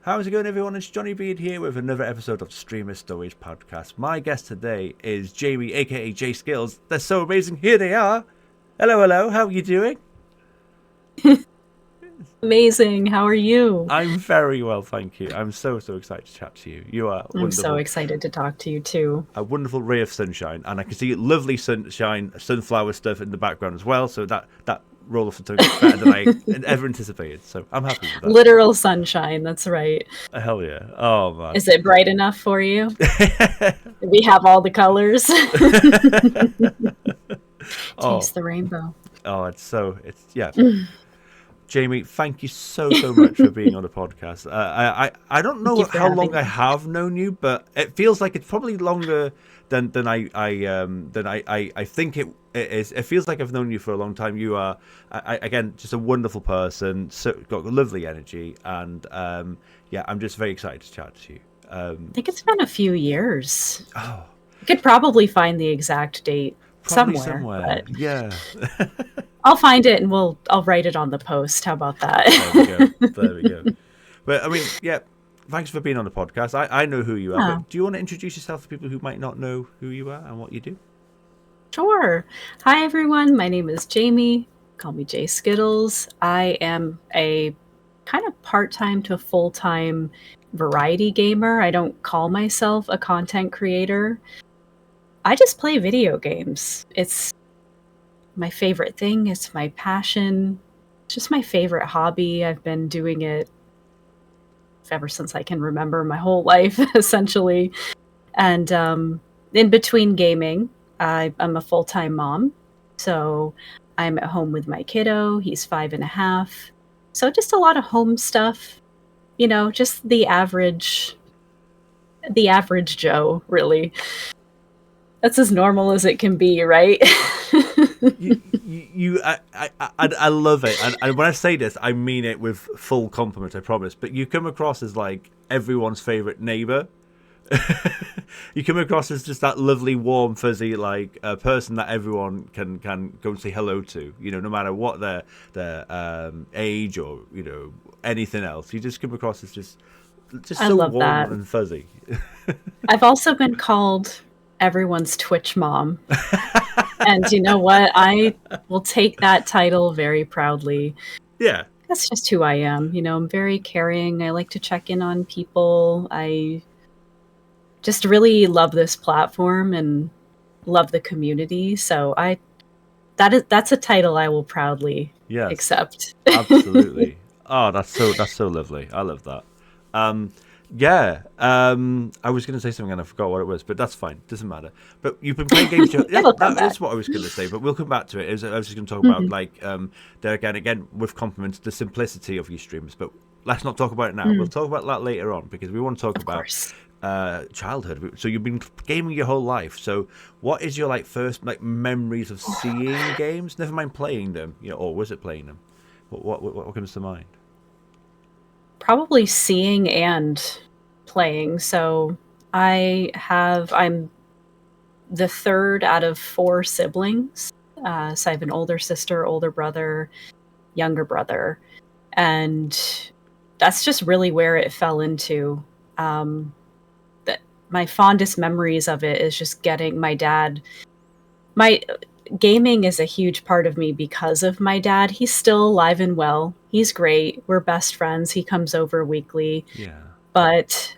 How's it going, everyone? It's Johnny Beard here with another episode of Streamer Stories Podcast. My guest today is Jamie, aka J Skills. They're so amazing. Here they are. Hello, hello. How are you doing? Amazing. How are you? I'm very well, thank you. I'm so excited to chat to you. You are wonderful. I'm so excited to talk to you too. A wonderful ray of sunshine, and I can see lovely sunshine, sunflower stuff in the background as well. So that roll off the tongue is better than I ever anticipated. So I'm happy with that. Literal sunshine. That's right. Hell yeah! Oh man, is it bright enough for you? We have all the colors. Taste the rainbow. Oh, it's yeah. Jamie, thank you so much for being on the podcast. I don't know how long I have known you, but it feels like it's probably longer than I think it is. It feels like I've known you for a long time. You are again just a wonderful person, so got lovely energy, and yeah, I'm just very excited to chat to you. I think it's been a few years. Oh, you could probably find the exact date somewhere. But... yeah. I'll find it and I'll write it on the post. How about that? There we go. But I mean, yeah, thanks for being on the podcast. I know who you are, but do you want to introduce yourself to people who might not know who you are and what you do? Sure. Hi, everyone. My name is Jamie. Call me J Skittles. I am a kind of part-time to full-time variety gamer. I don't call myself a content creator. I just play video games. It's my favorite thing. It's my passion. It's just my favorite hobby. I've been doing it ever since I can remember, my whole life, essentially. And in between gaming, I'm a full-time mom. So I'm at home with my kiddo. He's 5.5. So just a lot of home stuff. You know, just the average Joe, really. That's as normal as it can be, right? I love it, and when I say this, I mean it with full compliment, I promise. But you come across as like everyone's favorite neighbor. You come across as just that lovely, warm, fuzzy, like person that everyone can go and say hello to. You know, no matter what their age or anything else. You just come across as just so warm and fuzzy. I've also been called everyone's Twitch mom. And you know what? I will take that title very proudly. Yeah. That's just who I am. You know, I'm very caring. I like to check in on people. I just really love this platform and love the community. So that's a title I will proudly accept. Absolutely. Oh, that's so lovely. I love that. Yeah, I was going to say something and I forgot what it was, but that's fine. Doesn't matter. But you've been playing games. That's what I was going to say, but we'll come back to it. I was just going to talk about like there again with compliments, the simplicity of your streams. But let's not talk about it now. We'll talk about that later on because we want to talk about childhood. So you've been gaming your whole life. So what is your first memories of seeing games? Never mind playing them, or was it playing them? What comes to mind? Probably seeing and playing. So I'm the third out of 4 siblings. So I have an older sister, older brother, younger brother. And that's just really where it fell into. My fondest memories of it is just getting my dad. My gaming is a huge part of me because of my dad. He's still alive and well. He's great. We're best friends. He comes over weekly. Yeah. But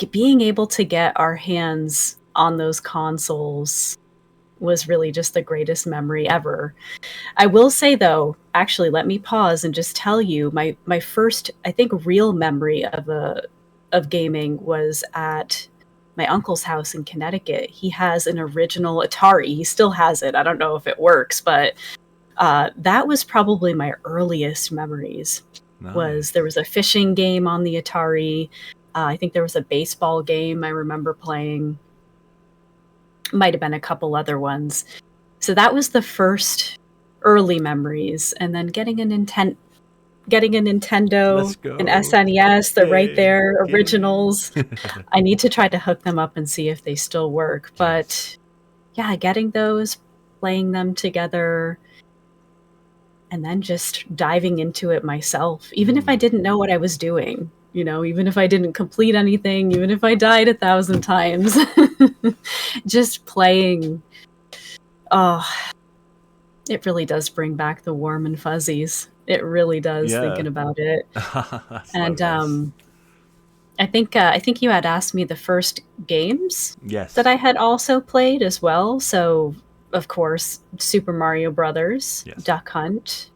being able to get our hands on those consoles was really just the greatest memory ever. I will say, though, actually, let me pause and just tell you my first, I think, real memory of gaming was at my uncle's house in Connecticut. He has an original Atari. He still has it. I don't know if it works, but that was probably my earliest memories. Nice. There was a fishing game on the Atari. I think there was a baseball game I remember playing. Might have been a couple other ones. So that was the first early memories. And then getting a Nintendo, an SNES, they're right there, originals. I need to try to hook them up and see if they still work. But yeah, getting those, playing them together. and then just diving into it myself, even if I didn't know what I was doing. Even if I didn't complete anything, even if I died 1,000 times, just playing. Oh, it really does bring back the warm and fuzzies. It really does, thinking about it. That's so And nice. I think you had asked me the first games Yes. that I had also played as well. So, of course, Super Mario Brothers, Yes. Duck Hunt.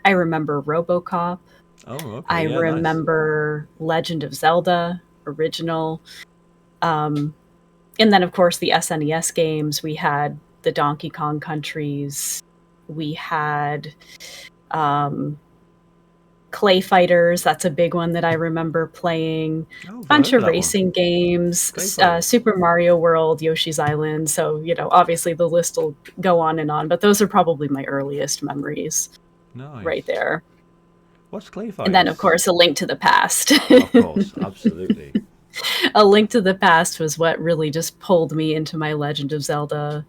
I remember RoboCop. Oh, okay. I Yeah, nice. remember Legend of Zelda original. And then, of course, the SNES games. We had the Donkey Kong Countries. We had Clay Fighters. That's a big one that I remember playing. Oh, I've never Bunch heard of of that one. racing games. Clay Fighters. Super Mario World, Yoshi's Island. So, obviously the list will go on and on, but those are probably my earliest memories Nice. right there. What's Clay Fighters? And then, of course, A Link to the Past. Of course, absolutely. A Link to the Past was what really just pulled me into my Legend of Zelda.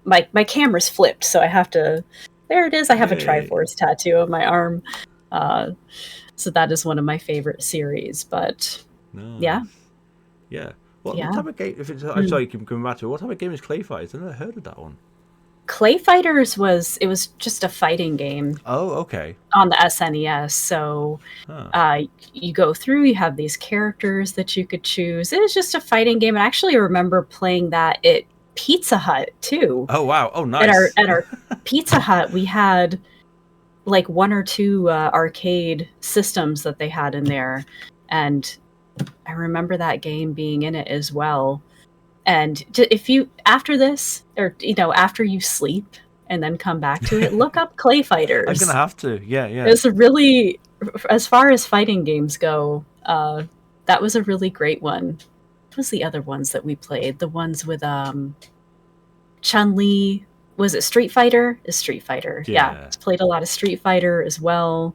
My camera's flipped, so I have to. There it is. I have a Triforce tattoo on my arm. So that is one of my favorite series. But nice. Yeah. What type of game? I'm sorry, you can come back to it. What type of game is Clay Fighters? I've never heard of that one. Clay Fighters was just a fighting game. Oh, okay. On the SNES. So you go through, you have these characters that you could choose. It was just a fighting game. And I actually remember playing that at Pizza Hut too. Oh, wow. Oh, nice. At our Pizza Hut, we had like 1 or 2 arcade systems that they had in there. And I remember that game being in it as well. And if you, after this, or, after you sleep and then come back to it, look up Clay Fighters. I'm going to have to. Yeah. It's a really, as far as fighting games go, that was a really great one. What was the other ones that we played? The ones with Chun-Li. Was it Street Fighter? It's Street Fighter. Yeah. Played a lot of Street Fighter as well.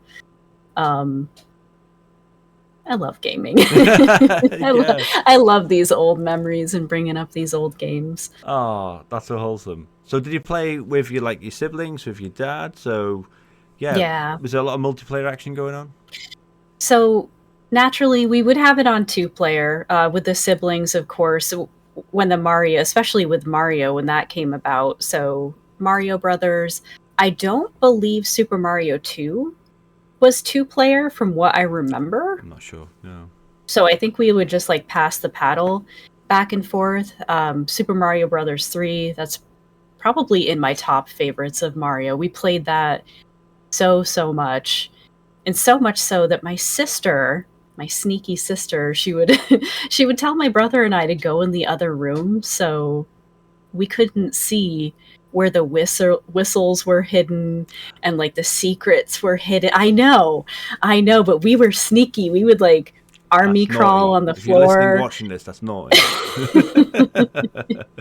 I love gaming. I love these old memories and bringing up these old games. Oh, that's so wholesome. So did you play with your siblings, with your dad? So yeah. Was there a lot of multiplayer action going on? So naturally we would have it on 2-player with the siblings, of course, when the Mario, especially with Mario when that came about. So Mario Brothers, I don't believe Super Mario 2 was 2-player from what I remember. I'm not sure. No. So I think we would just pass the paddle back and forth. Super Mario Brothers 3, that's probably in my top favorites of Mario. We played that so much. And so much so that my sister, my sneaky sister, she would she would tell my brother and I to go in the other room so we couldn't see where the whistles were hidden and the secrets were hidden. I know, but we were sneaky. We would army crawl on the floor. If you're listening, watching this, that's naughty.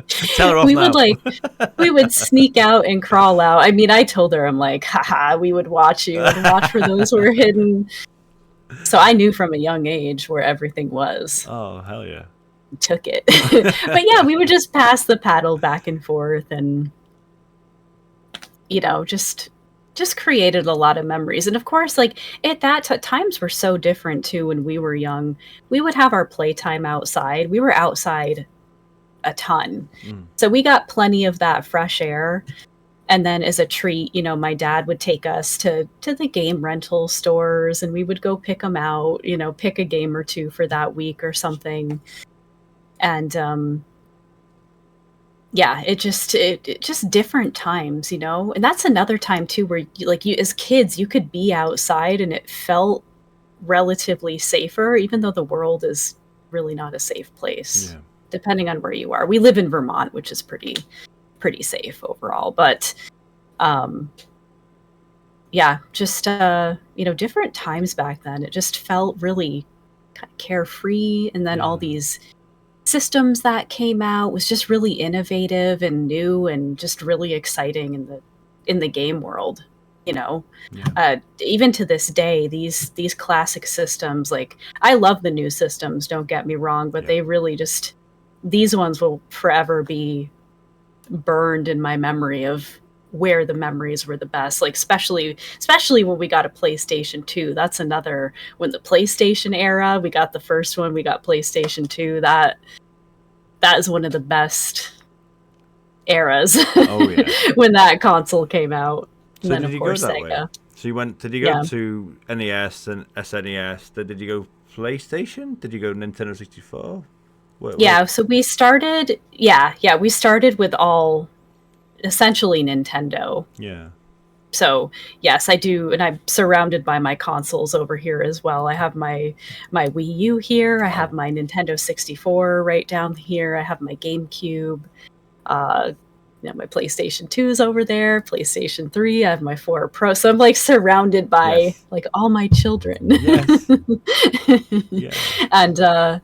Tell her off now. We would sneak out and crawl out. I mean, I told her, I'm like, haha, we would watch you and watch for those who were hidden. So I knew from a young age where everything was. Oh, hell yeah. Took it. But yeah, we would just pass the paddle back and forth and just created a lot of memories. And of course, at that times were so different too. When we were young, we would have our playtime outside. We were outside a ton. So we got plenty of that fresh air. And then as a treat, my dad would take us to the game rental stores and we would go pick them out, pick a game or two for that week or something. And yeah, it just different times, and that's another time too where you as kids you could be outside and it felt relatively safer, even though the world is really not a safe place, depending on where you are. We live in Vermont, which is pretty safe overall, but yeah, just different times back then. It just felt really kind of carefree, and then all these systems that came out was just really innovative and new and just really exciting in the game world. Even to this day, these classic systems, I love the new systems, don't get me wrong, but they really these ones will forever be burned in my memory of where the memories were the best. Like especially when we got a PlayStation 2. That's another, when the PlayStation era, we got the first one, we got PlayStation 2. That is one of the best eras. Oh yeah. When that console came out. And So then did of you go course that Sega. way? So you went? Did you go to NES and SNES? Did you go PlayStation? Did you go Nintendo 64? So we started. We started with all essentially Nintendo. Yeah. So yes, I do, and I'm surrounded by my consoles over here as well. I have my Wii U here. I have my Nintendo 64 right down here. I have my GameCube. My PlayStation 2 is over there. PlayStation 3. I have my 4 Pro. So I'm like surrounded by like all my children. Yes. Yeah. And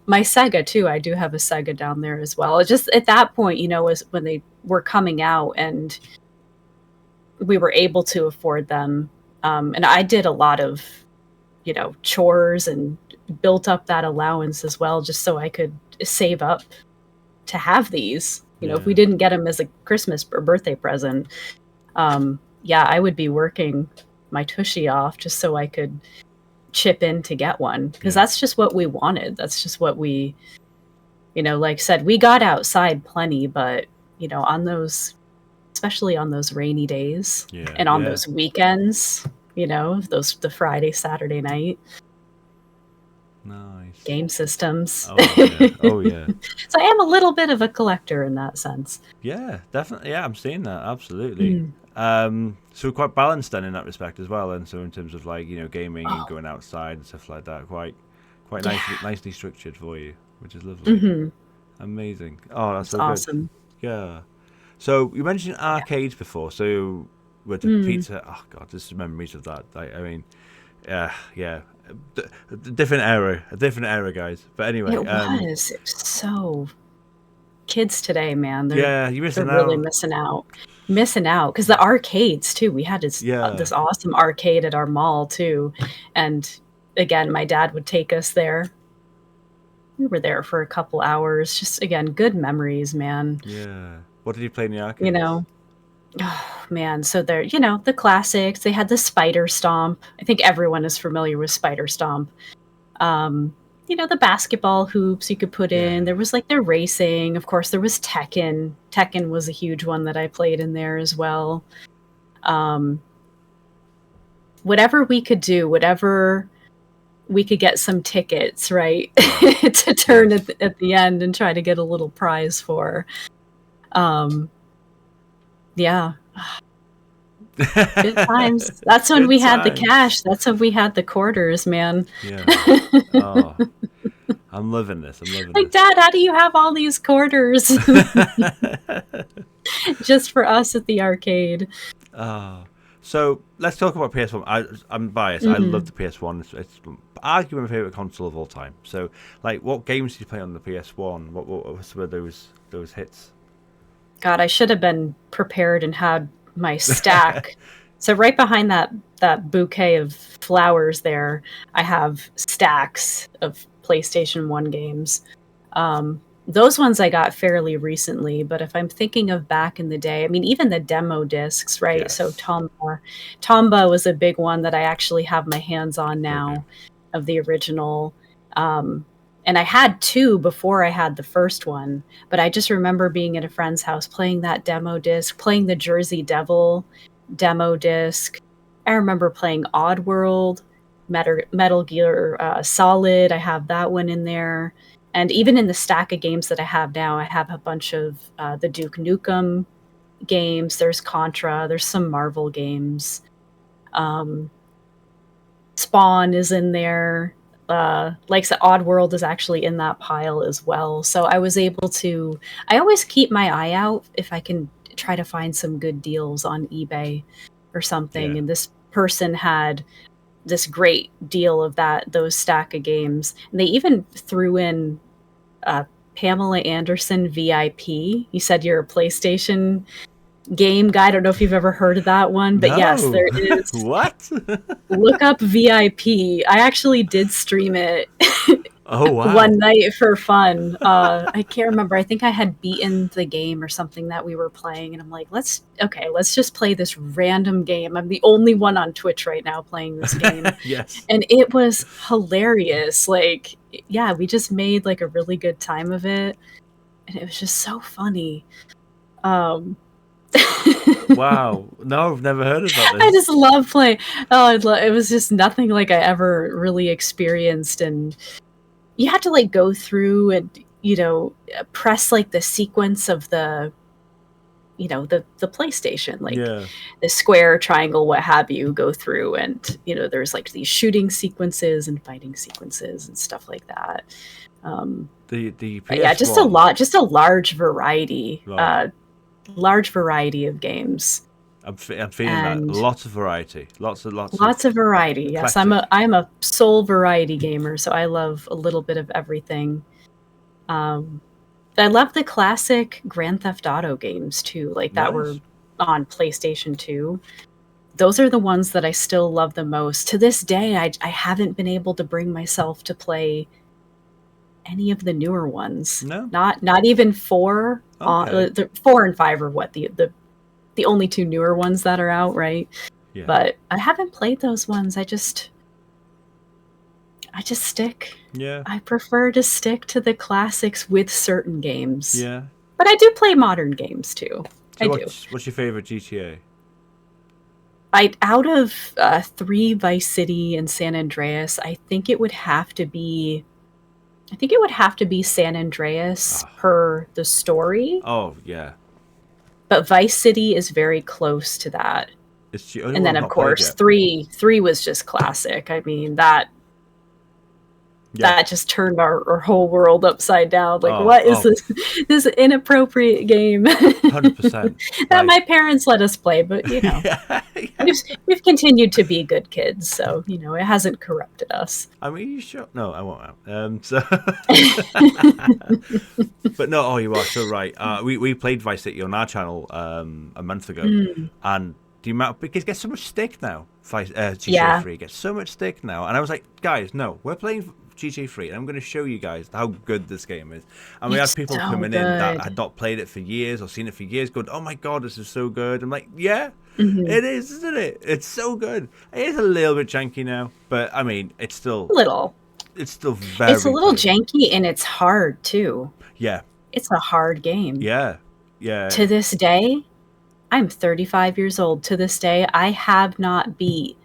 my Sega too. I do have a Sega down there as well. It's just at that point, was when they were coming out and we were able to afford them. And I did a lot of, chores and built up that allowance as well, just so I could save up to have these. If we didn't get them as a Christmas or birthday present, I would be working my tushy off just so I could chip in to get one, because that's just what we wanted. That's just what we, like I said, we got outside plenty, but on those, especially on those rainy days and on those weekends, the Friday, Saturday night. Nice. Game systems. Oh yeah. So I am a little bit of a collector in that sense. Yeah, definitely. Yeah, I'm seeing that. Absolutely. So we're quite balanced then in that respect as well. And so in terms of like, gaming and going outside and stuff like that, quite nicely structured for you, which is lovely. Amazing. Oh, that's so awesome. Good. Yeah. So you mentioned arcades before. So with the pizza, oh god, just memories of that. I mean, yeah. A different era, guys. But anyway, it was so kids today, man. They're missing really out. missing out because the arcades too. We had this awesome arcade at our mall too, and again, my dad would take us there. We were there for a couple hours. Just again, good memories, man. Yeah. What did you play in the arcade? Oh man, so they're the classics. They had the Spider Stomp. I think everyone is familiar with Spider Stomp. The basketball hoops you could put in. There was like the racing. Of course, there was Tekken. Tekken was a huge one that I played in there as well. Whatever we could do, whatever we could get some tickets, right, to turn at the end and try to get a little prize for. Yeah. Good times. That's when we had the cash. That's when we had the quarters, man. Yeah. Oh, I'm loving this. Like, Dad, how do you have all these quarters? Just for us at the arcade. So let's talk about PS1. I'm biased. I love the PS1. It's arguably my favorite console of all time. So, like, what games did you play on the PS1? What were those hits? God, I should have been prepared and had my stack. So right behind that bouquet of flowers there, I have stacks of PlayStation 1 games. Those ones I got fairly recently, but if I'm thinking of back in the day, I mean, even the demo discs, right? Yes. So Tomba was a big one that I actually have my hands on now of the original. And I had 2 before I had the first one, but I just remember being at a friend's house playing that demo disc, playing the Jersey Devil demo disc. I remember playing Oddworld, Metal Gear Solid. I have that one in there. And even in the stack of games that I have now, I have a bunch of the Duke Nukem games. There's Contra. There's some Marvel games. Spawn is in there. Like I said, Oddworld is actually in that pile as well. So I was able to, I always keep my eye out if I can try to find some good deals on eBay or something. And this person had this great deal of those stack of games. And they even threw in Pamela Anderson VIP. You said you're a PlayStation game guy. I don't know if you've ever heard of that one, but yes, there is. What? Look up VIP. I actually did stream it Oh wow. one night for fun. I can't remember. I think I had beaten the game or something that we were playing, and I'm like, let's just play this random game. I'm the only one on Twitch right now playing this game. Yes. And it was hilarious. Like, yeah, we just made like a really good time of it, and it was just so funny. Wow. No, I've never heard about this. I just love playing. Oh, it was just nothing like I ever really experienced, and you had to like go through and press like the sequence of the the PlayStation, like Yeah. the square, triangle, what have you, go through, and there's like these shooting sequences and fighting sequences and stuff like that. The But yeah, just a large variety, Right. large variety of games. I'm feeling that. And Lots of variety. Lots of variety. Yes, eclectic. I'm a sole variety gamer, so I love a little bit of everything. I love the classic Grand Theft Auto games too, like that were on PlayStation 2. Those are the ones that I still love the most. To this day, I haven't been able to bring myself to play any of the newer ones. No, not even 4. Okay. The 4 and 5 are what the only 2 newer ones that are out, right? Yeah. But I haven't played those ones. I just stick. Yeah. I prefer to stick to the classics with certain games. Yeah. But I do play modern games too. So I do. What's your favorite GTA? Out of 3, Vice City and San Andreas, I think it would have to be San Andreas per the story. Oh yeah. But Vice City is very close to that. It's the only and one then I've of not played course yet. 3 was just classic. I mean, that just turned our whole world upside down. Like, what is this inappropriate game 100%. that my parents let us play? But we've continued to be good kids, so it hasn't corrupted us. I mean, you sure? No, I won't. So, but no, you are so right. We played Vice City on our channel a month ago, and the amount because it gets so much stick now. GTA 3 gets so much stick now, and I was like, guys, no, we're playing GTA 3, and I'm going to show you guys how good this game is. And we had people coming in that had not played it for years or seen it for years, going, "Oh my god, this is so good!" I'm like, "Yeah, it is, isn't it? It's so good. It is a little bit janky now, but I mean, it's still a little. It's still very. It's a little janky, and it's hard too. Yeah, it's a hard game. Yeah. To this day, I'm 35 years old. To this day, I have not beat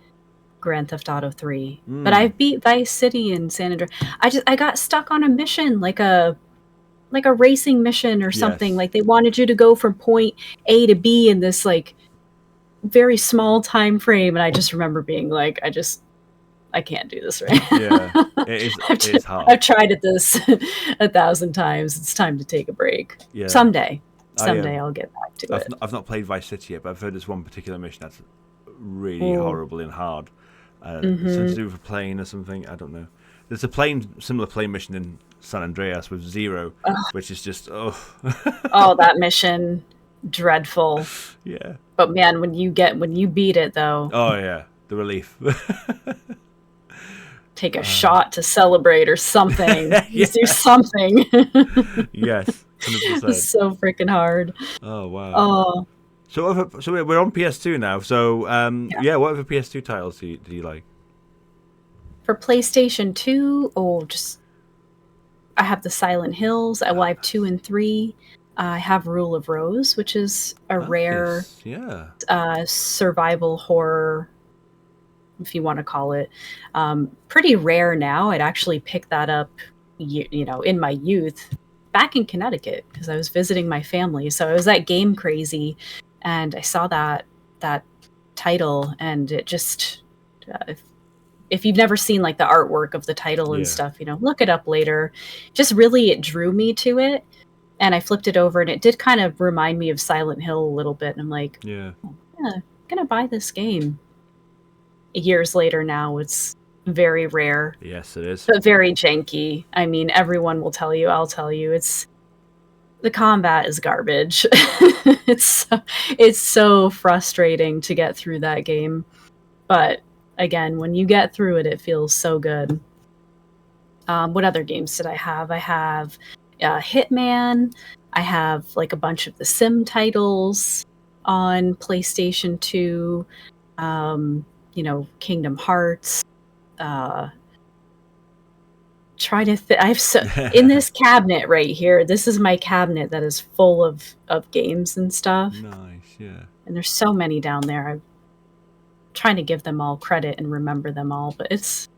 Grand Theft Auto 3, but I've beat Vice City and San Andreas. I got stuck on a mission, like a racing mission or something. Like they wanted you to go from point A to B in this like very small time frame, and I just remember being like, I can't do this right. Yeah, it's hard. I've tried it this 1,000 times. It's time to take a break. Yeah. Someday I'll get back to it. I've not played Vice City yet, but I've heard there's one particular mission that's really horrible and hard. Something to do with a plane or something. I don't know. There's a similar plane mission in San Andreas with Zero, which is just that mission, dreadful. Yeah. But man, when you beat it though. Oh yeah, the relief. Take a shot to celebrate or something. Do something. Yes, 100%. It's so freaking hard. Oh wow. So we're on PS2 now. So what other PS2 titles do you like? For PlayStation 2, I have the Silent Hills. I have 2 and 3. I have Rule of Rose, which is a rare survival horror, if you want to call it. Pretty rare now. I'd actually picked that up, in my youth, back in Connecticut, because I was visiting my family. So I was at Game Crazy, and I saw that title, and it just, if you've never seen like the artwork of the title and stuff, look it up later. Just really, it drew me to it, and I flipped it over, and it did kind of remind me of Silent Hill a little bit. And I'm like, I'm gonna buy this game. Years later now, it's very rare. Yes, it is. But very janky. I mean, everyone will tell you, I'll tell you, the combat is garbage. It's so frustrating to get through that game. But again, when you get through it, it feels so good. What other games did I have? I have Hitman. I have like a bunch of the Sim titles on PlayStation 2. Kingdom Hearts. Try to I've in this cabinet right here. This is my cabinet that is full of games and stuff. Nice, yeah. And there's so many down there. I'm trying to give them all credit and remember them all, but it's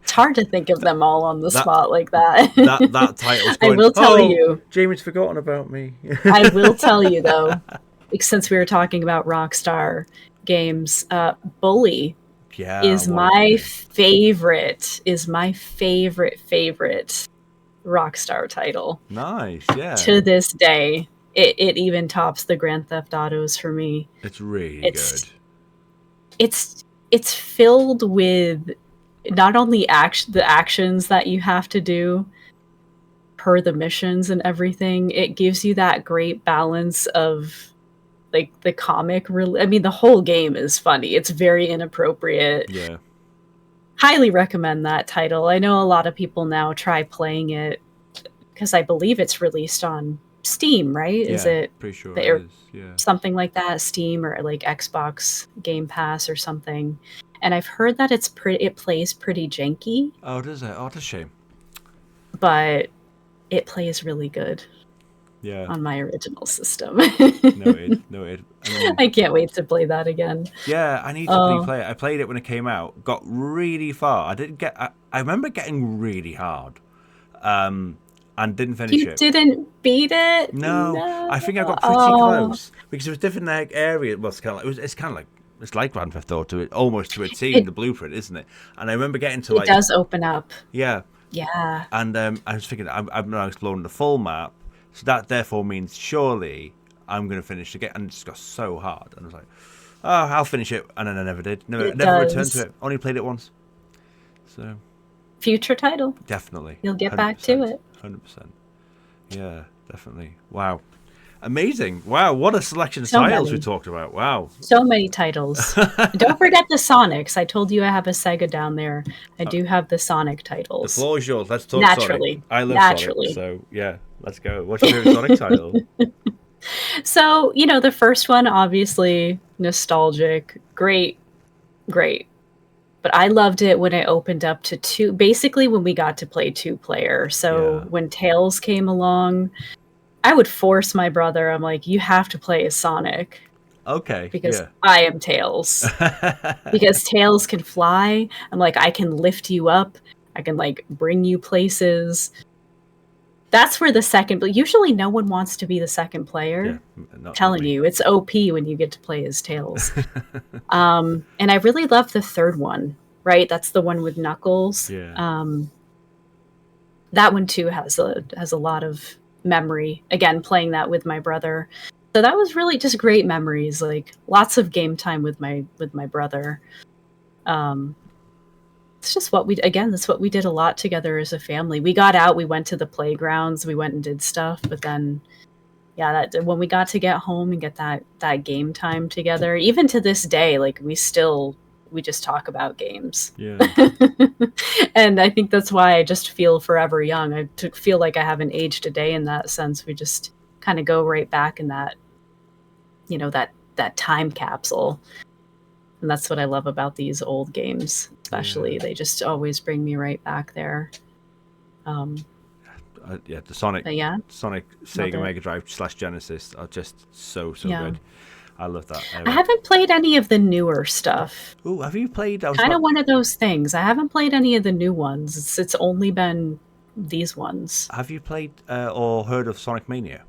hard to think of them all on the spot like that. that title's going, I will tell you. Jamie's forgotten about me. I will tell you though, since we were talking about Rockstar games, Bully is my favorite Rockstar title. Nice, yeah. To this day, it even tops the Grand Theft Autos for me. It's really good. It's filled with not only the actions that you have to do per the missions and everything. It gives you that great balance of like the comic. I mean, the whole game is funny. It's very inappropriate. Yeah. Highly recommend that title. I know a lot of people now try playing it because I believe it's released on Steam, right? Yeah, is it pretty sure it is. Yeah. Something like that, Steam or like Xbox Game Pass or something. And I've heard that it plays pretty janky. Oh, does it? Oh, that's a shame. But it plays really good. Yeah. On my original system. Noted. I can't wait to play that again. Yeah, I need to play it. I played it when it came out. Got really far. I remember getting really hard. And didn't finish it. You didn't beat it? No. I think I got pretty close because it was different area. Well, it's like Grand Theft Auto, almost to a T, the blueprint, isn't it? And I remember getting to it does open up. Yeah. Yeah. And I was thinking, I'm now exploring the full map, so that therefore means surely I'm going to finish the game. And it just got so hard, and I was like, oh, I'll finish it, and then I never did. Never returned to it. Only played it once. So. Future title. Definitely. You'll get back to it. 100%. Yeah, definitely. Wow. Amazing. Wow, what a selection of titles we talked about. Wow. So many titles. Don't forget the Sonics. I told you I have a Sega down there. I do have the Sonic titles. The floor is yours. Let's talk Naturally. Sonic. I love Sonic. So, yeah, let's go. What's your favorite Sonic title? So, the first one, obviously, nostalgic. Great. But I loved it when it opened up to two. Basically, when we got to play 2-player. So, when Tails came along, I would force my brother. I'm like, you have to play as Sonic. Okay. Because I am Tails. Because Tails can fly. I'm like, I can lift you up. I can like bring you places. That's where the second, but usually no one wants to be the second player. Yeah, telling you, it's OP when you get to play as Tails. And I really love the third one, right? That's the one with Knuckles. Yeah. That one too has a lot of memory. Again, playing that with my brother. So that was really just great memories, like lots of game time with my brother. It's just that's what we did a lot together as a family. We got out, we went to the playgrounds, we went and did stuff, but then when we got to get home and get that game time together, even to this day, like we just talk about games. Yeah. And I think that's why I just feel forever young. I feel like I haven't aged a day in that sense. We just kind of go right back in that, that time capsule. And that's what I love about these old games, especially. Yeah. They just always bring me right back there. The Sonic Sega Mega Drive / Genesis are just so good. I love that. I haven't played any of the newer stuff. Oh, have you played? Kind of one of those things. I haven't played any of the new ones. It's only been these ones. Have you played or heard of Sonic Mania?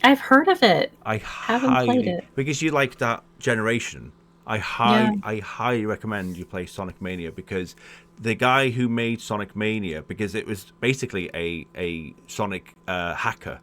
I've heard of it. I haven't played it because you like that generation. I highly recommend you play Sonic Mania because the guy who made Sonic Mania, because it was basically a Sonic hacker.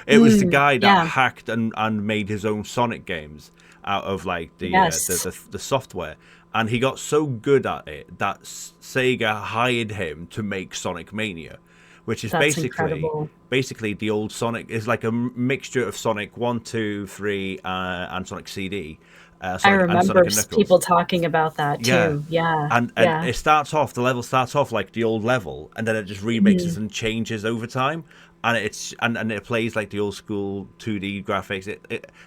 It was the guy that hacked and made his own Sonic games out of like the software, and he got so good at it that Sega hired him to make Sonic Mania, which is basically the old Sonic. Is like a mixture of Sonic 1, 2, 3 and Sonic CD. I Sonic remember and Knuckles. people talking about that Yeah. too. Yeah. And Yeah. the level starts off like the old level, and then it just remixes and changes over time, and it plays like the old school 2D graphics.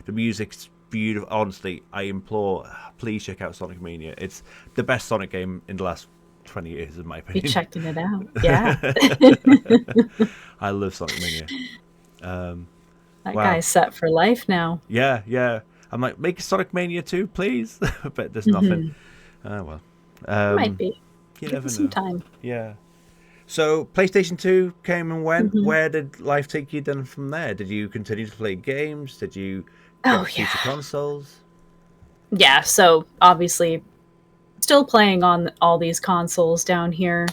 The music's beautiful. Honestly, I implore, please check out Sonic Mania. It's the best Sonic game in the last 20 years, in my Be opinion. checking it out. Yeah. I love Sonic Mania. That Wow. guy's set for life now. Yeah, yeah. I'm like, make Sonic Mania 2, please. But there's nothing. Mm-hmm. Oh, well. Might be. You Give never it some know. time. Yeah. So, PlayStation 2 came and went. Mm-hmm. Where did life take you then from there? Did you continue to play games? Did you get Oh, yeah. future consoles? Yeah, so obviously still playing on all these consoles down here.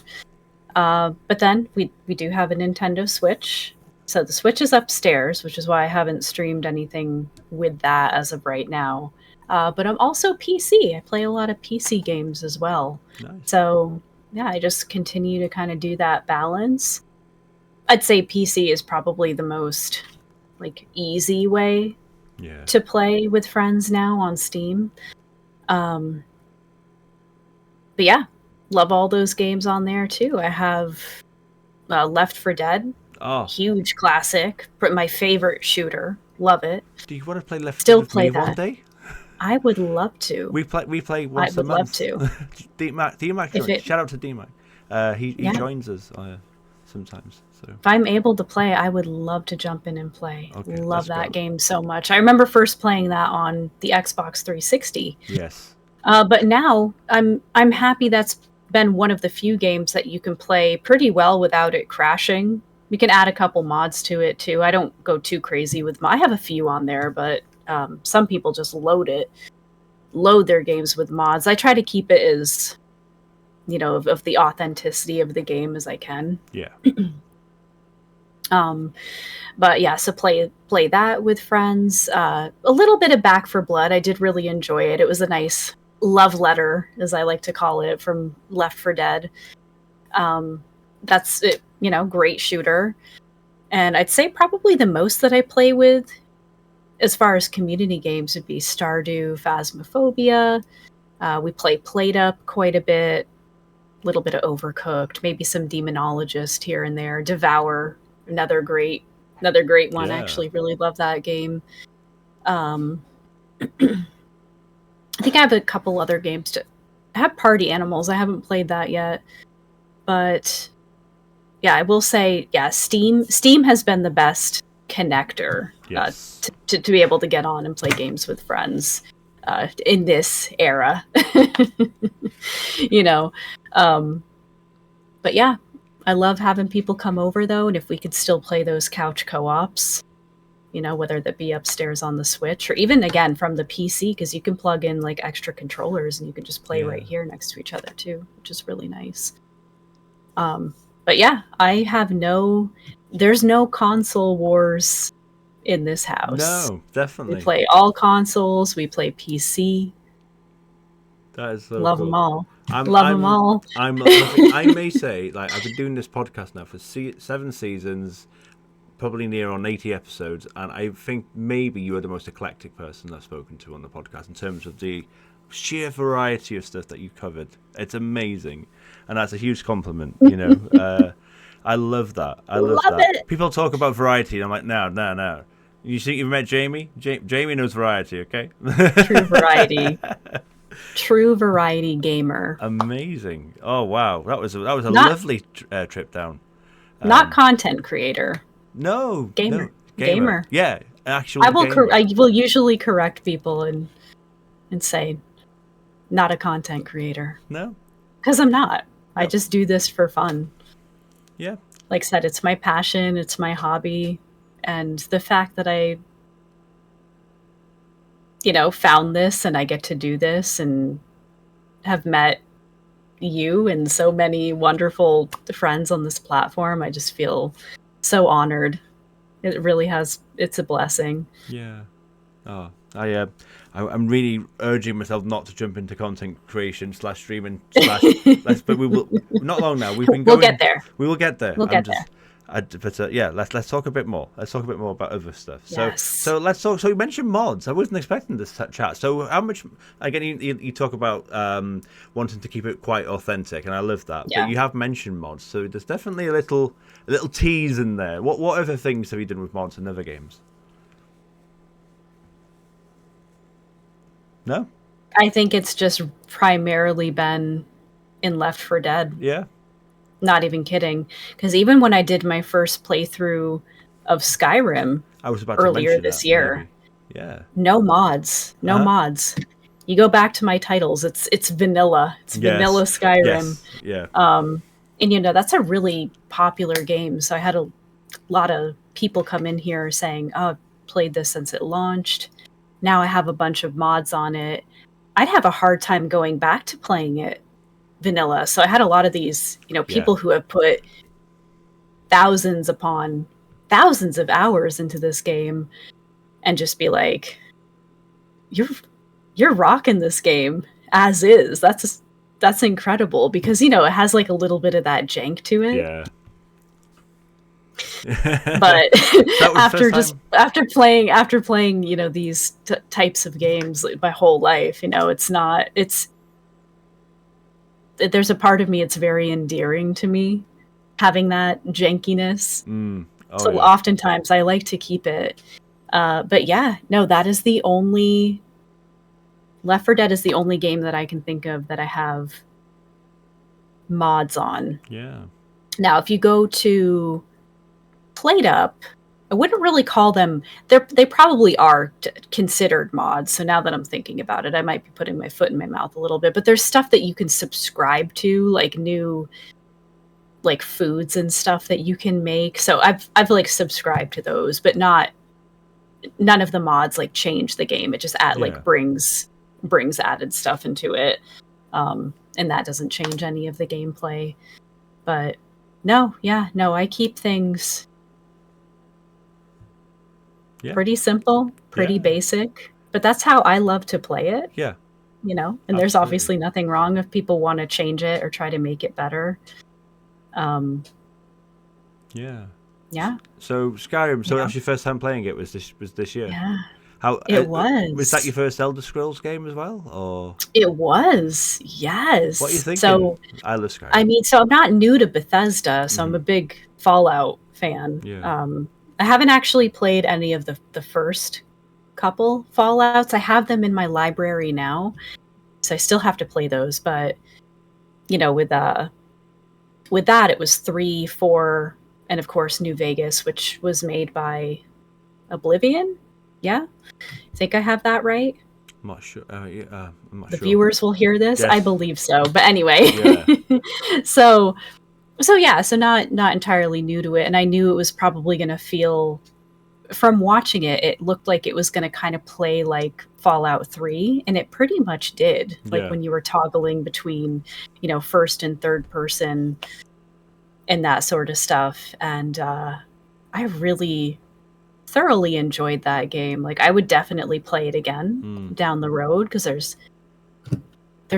But then we do have a Nintendo Switch. So the Switch is upstairs, which is why I haven't streamed anything with that as of right now. But I'm also PC. I play a lot of PC games as well. Nice. So yeah, I just continue to kind of do that balance. I'd say PC is probably the most like easy way Yeah. to play with friends now on Steam. But yeah, love all those games on there too. I have Left 4 Dead, Oh, huge classic, my favorite shooter. Love it. do you want to play Left 4 Still Dead with play me one that. day? I would love to. We play once I a would love month. to. D-Mac If it- shout out to D-Mac. He Yeah. joins us sometimes. So If I'm able to play, I would love to jump in and play. Okay, Love let's that go. game so much. I remember first playing that on the Xbox 360. yes. But now I'm happy that's been one of the few games that you can play pretty well without it crashing. You can add a couple mods to it too. I don't go too crazy with I have a few on there, but some people just load their games with mods. I try to keep it as of the authenticity of the game as I can. Yeah. But yeah, so play that with friends. A little bit of Back 4 Blood. I did really enjoy it. It was a nice love letter, as I like to call it, from Left 4 Dead. That's it, great shooter. And I'd say probably the most that I play with as far as community games would be Stardew, Phasmophobia. We play Played Up quite a bit, a little bit of Overcooked, maybe some Demonologist here and there. Devour, another great one. I Yeah. actually really love that game. I think I have a couple other games I have Party Animals. I haven't played that yet. But yeah, I will say, yeah, Steam has been the best connector Yes. to be able to get on and play games with friends in this era. But yeah, I love having people come over though, and if we could still play those couch co-ops, whether that be upstairs on the Switch or even again from the PC, because you can plug in like extra controllers and you can just play right here next to each other too, which is really nice. But yeah, there's no console wars in this house. No, definitely. We play all consoles, we play PC. That is so Love cool. them all. Love them all. I may say, like, I've been doing this podcast now for 7 seasons, probably near on 80 episodes, and I think maybe you are the most eclectic person I've spoken to on the podcast in terms of the sheer variety of stuff that you've covered. It's amazing, and that's a huge compliment. I love that. I love that. It. People talk about variety, and I'm like, no. You think you've met Jamie? Jamie knows variety, okay? True variety. True variety gamer. Amazing. Oh wow, that was a lovely trip down. Not content creator. No, gamer. No. Gamer. Yeah, actual. I will. gamer. I will usually correct people and say, not a content creator. No, because I'm not. I just do this for fun. Yeah. Like I said, it's my passion. It's my hobby, and the fact that I found this and I get to do this and have met you and so many wonderful friends on this platform, I just feel so honored. It really it's a blessing. Yeah. Oh, I'm really urging myself not to jump into content creation / streaming / but we will not long now. We'll get there. We will get there. We'll get there. Yeah, let's talk a bit more. Let's talk a bit more about other stuff. Yes. So let's talk. So you mentioned mods. I wasn't expecting this chat. So how much? Again, you talk about wanting to keep it quite authentic, and I love that. Yeah. But you have mentioned mods, so there's definitely a little tease in there. What other things have you done with mods in other games? No. I think it's just primarily been in Left 4 Dead. Yeah. Not even kidding. Because even when I did my first playthrough of Skyrim I was about earlier to mention this that, year, maybe. Yeah. no mods. No mods. You go back to my titles, it's vanilla. It's vanilla Skyrim. Yes. Yeah. And that's a really popular game. So I had a lot of people come in here saying, "Oh, I've played this since it launched. Now I have a bunch of mods on it." I'd have a hard time going back to playing it vanilla. So I had a lot of these, people who have put thousands upon thousands of hours into this game and just be like, you're rocking this game as is. That's incredible because it has like a little bit of that jank to it. Yeah. But after playing these types of games my whole life, there's a part of me, it's very endearing to me having that jankiness. Oftentimes I like to keep it. But yeah, no, that is the only Left 4 Dead is the only game that I can think of that I have mods on. Yeah. Now, if you go to PlateUp, I wouldn't really call them. They probably are considered mods. So now that I'm thinking about it, I might be putting my foot in my mouth a little bit. But there's stuff that you can subscribe to, like new, like foods and stuff that you can make. So I've like subscribed to those, but none of the mods like change the game. It just brings added stuff into it, and that doesn't change any of the gameplay. But no, I keep things pretty simple, pretty basic, but that's how I love to play it. Yeah. And there's obviously nothing wrong if people want to change it or try to make it better. Yeah. So Skyrim. So that's your first time playing it was this year. Yeah. How it was? Was that your first Elder Scrolls game as well, or? It was. Yes. What are you thinking? So I love Skyrim. I mean, so I'm not new to Bethesda, so I'm a big Fallout fan. Yeah. I haven't actually played any of the first couple Fallouts. I have them in my library now, so I still have to play those. But with that, it was 3, 4, and of course New Vegas, which was made by Oblivion. Yeah, I think I have that right. I'm not sure. I'm not the sure. Viewers will hear this. Yes. I believe so. But anyway, yeah. so not entirely new to it, and I knew it was probably going to feel. From watching it, it looked like it was going to kind of play like Fallout 3, and it pretty much did. Like when you were toggling between, first and third person, and that sort of stuff. And I really thoroughly enjoyed that game. Like I would definitely play it again down the road because there's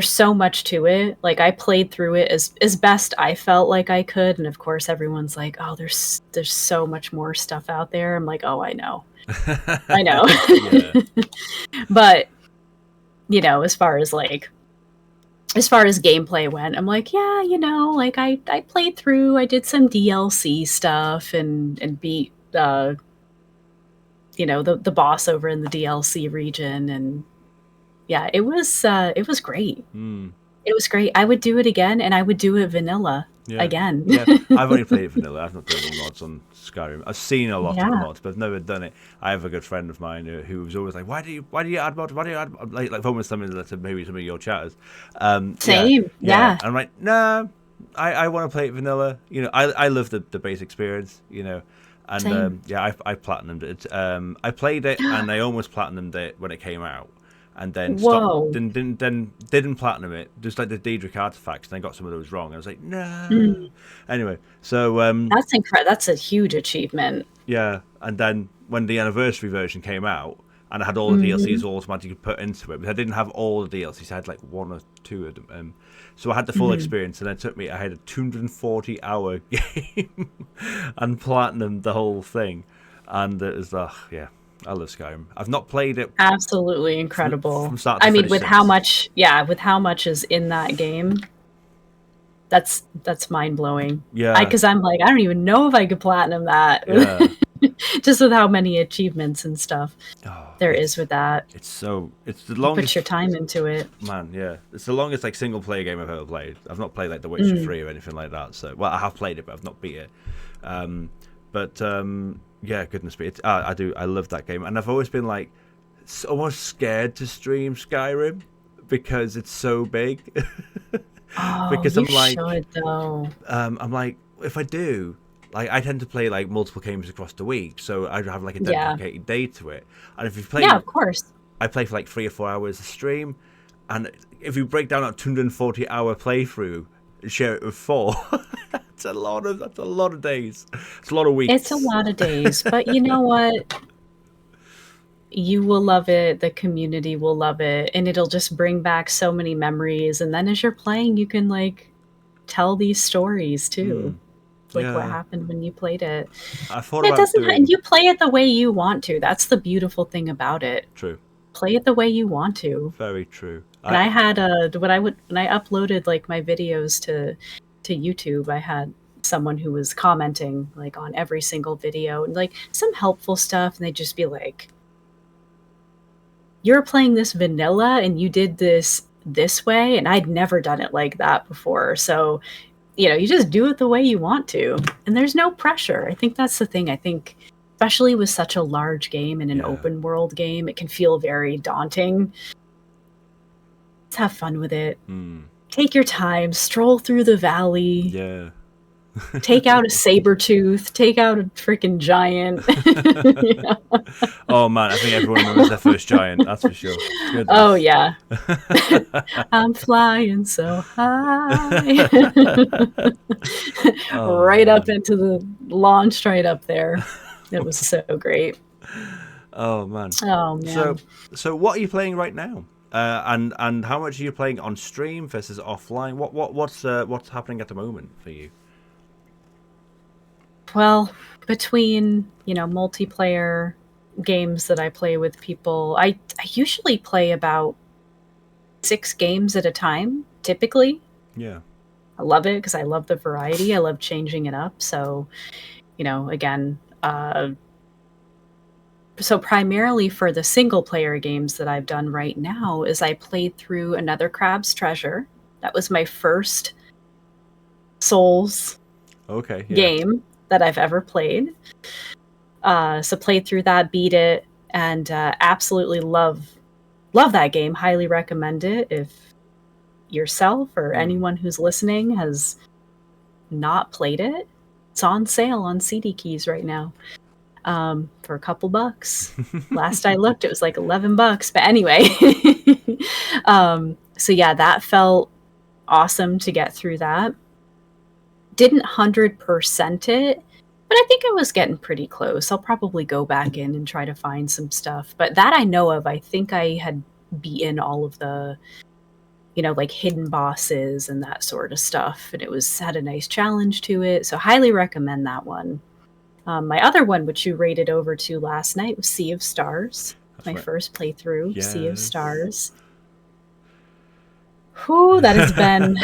so much to it. Like I played through it as best I felt like I could, and of course everyone's like, "Oh, there's so much more stuff out there." I'm like, "Oh, I know." But as far as gameplay went, I'm like, yeah, like I played through, I did some DLC stuff and beat the boss over in the DLC region, and yeah, it was great. It was great. I would do it again, and I would do it vanilla again. Yeah, I've only played it vanilla. I've not done the mods on Skyrim. I've seen a lot of the mods, but I've never done it. I have a good friend of mine who was always like, "Why do you add mods? Why do you add?" Like almost similar to maybe some of your chatters. Same, yeah. I'm like, nah, I want to play it vanilla. I love the base experience. And I platinumed it. I played it and I almost platinumed it when it came out, and then stopped, didn't platinum it, just like the Daedric artifacts, and I got some of those wrong. I was like, no. Anyway, so that's incredible. That's a huge achievement. Yeah, and then when the anniversary version came out, and I had all the DLCs automatically put into it. But I didn't have all the DLCs. I had like 1 or 2 of them. So I had the full experience, and it took me. I had a 240-hour game and platinum the whole thing, and it was yeah. I love Skyrim. I've not played it. Absolutely incredible. From start to I mean, finish with since. how much is in that game, that's mind blowing. Yeah. Because I'm like, I don't even know if I could platinum that. Yeah. Just with how many achievements and stuff there is with that. It's the longest. Put your time into it. Man, yeah. It's the longest like single player game I've ever played. I've not played like The Witcher 3 or anything like that. So, well, I have played it, but I've not beat it. Yeah, goodness me, I do. I love that game, and I've always been like almost scared to stream Skyrim because it's so big. Because I'm like, if I do, like, I tend to play like multiple games across the week, so I'd have like a dedicated day to it. And if you play, of course, I play for like 3 or 4 hours a stream, and if you break down that 240-hour playthrough and share it with 4. That's a lot of days. It's a lot of weeks. It's a lot of days, but you know what? You will love it. The community will love it, and it'll just bring back so many memories. And then as you're playing, you can like tell these stories too, like what happened when you played it. I thought about and you play it the way you want to. That's the beautiful thing about it. True. Play it the way you want to. Very true. And I had when I uploaded like my videos to YouTube, I had someone who was commenting like on every single video and like some helpful stuff, and they'd just be like, "You're playing this vanilla and you did this way, and I'd never done it like that before. So, you just do it the way you want to, and there's no pressure." I think that's the thing. I think especially with such a large game and an open world game, it can feel very daunting. Let's have fun with it. Take your time, stroll through the valley. Yeah. Take out a saber tooth, take out a freaking giant. Oh man, I think everyone remembers their first giant, that's for sure. Goodness. Oh yeah. I'm flying so high. Right up into the launch right up there. It was so great. Oh man. Oh man. So what are you playing right now? And how much are you playing on stream versus offline? What's happening at the moment for you? Well, between multiplayer games that I play with people, I usually play about 6 games at a time, typically. Yeah. I love it because I love the variety. I love changing it up. So, again, so primarily for the single player games that I've done right now is I played through Another Crab's Treasure. That was my first Souls game that I've ever played. So played through that, beat it, and absolutely love that game. Highly recommend it if yourself or anyone who's listening has not played it. It's on sale on CD Keys right now. For a couple bucks. Last I looked, it was like $11. But anyway, so yeah, that felt awesome to get through that. Didn't 100% it, but I think I was getting pretty close. I'll probably go back in and try to find some stuff. But that I know of, I think I had beaten all of the, like hidden bosses and that sort of stuff. And it had a nice challenge to it. So highly recommend that one. My other one, which you rated over to last night, was Sea of Stars. That's my first playthrough, Sea of Stars. Whew, that has been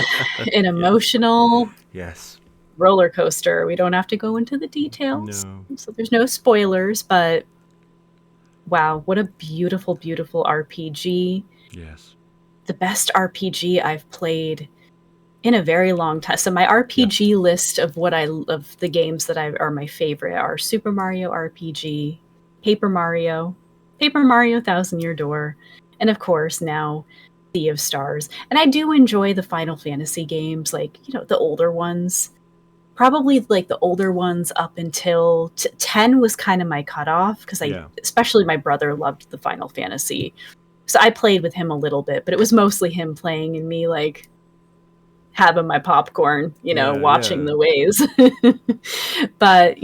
an emotional roller coaster. We don't have to go into the details, so there's no spoilers, but wow, what a beautiful, beautiful RPG. Yes. The best RPG I've played in a very long time. So my RPG list of of the games that are my favorite are Super Mario RPG, Paper Mario, Thousand Year Door, and of course now Sea of Stars. And I do enjoy the Final Fantasy games, like, the older ones. Probably like the older ones up until 10 was kind of my cutoff because especially my brother loved the Final Fantasy. So I played with him a little bit, but it was mostly him playing and me like having my popcorn, watching the waves. But,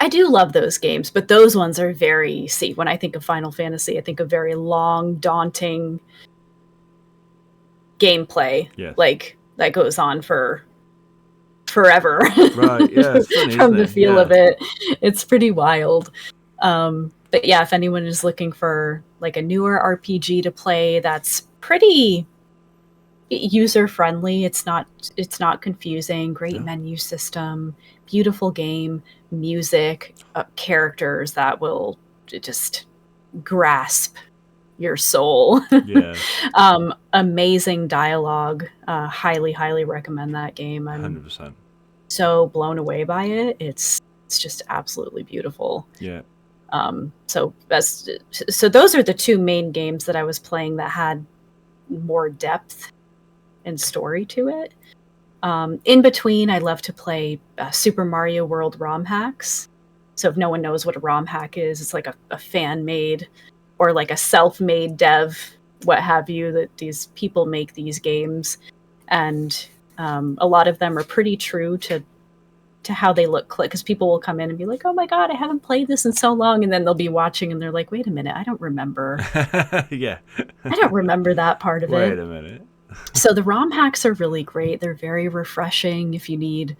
I do love those games, but those ones are very, see, when I think of Final Fantasy, I think of very long, daunting gameplay. Yes. Like, that goes on for forever. Right, yeah, it's funny, From isn't the it? feel Yeah. of it. It's pretty wild. But yeah, if anyone is looking for like a newer RPG to play that's pretty user friendly, it's not confusing, great Yeah. menu system, beautiful game, music, characters that will just grasp your soul. Yeah. Amazing dialogue. Highly recommend that game. I'm 100%. so blown away by it. It's just absolutely beautiful. Yeah. So those are the two main games that I was playing that had more depth and story to it. In between, I love to play Super Mario World ROM hacks. So if no one knows what a ROM hack is, it's like a fan-made or like a self-made dev, what have you, that these people make these games. And a lot of them are pretty true to how they look, because people will come in and be like, oh my god, I haven't played this in so long, and then they'll be watching and they're like, wait a minute, I don't remember Yeah. I don't remember that part of Wait it. a minute. So the ROM hacks are really great. They're very refreshing if you need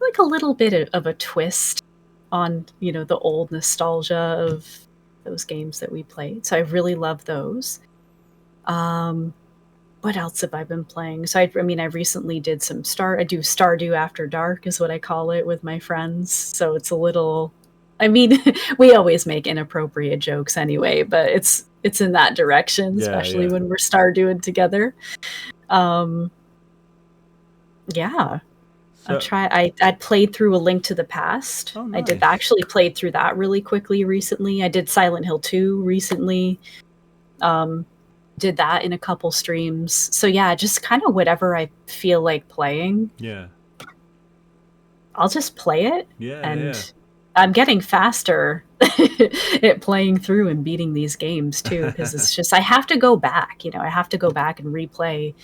like a little bit of a twist on, the old nostalgia of those games that we played. So I really love those. What else have I been playing? So I recently did some I do Stardew After Dark is what I call it with my friends. So it's a little, we always make inappropriate jokes anyway, but it's in that direction, especially when we're Stardewing together. Yeah. So, I played through A Link to the Past. oh, I did nice. actually played through that really quickly recently. I did Silent Hill 2 recently. Did that in a couple streams. So yeah, just kind of whatever I feel like playing. Yeah. I'll just play it. Yeah. And I'm getting faster at playing through and beating these games too, because it's just I have to go back, I have to go back and replay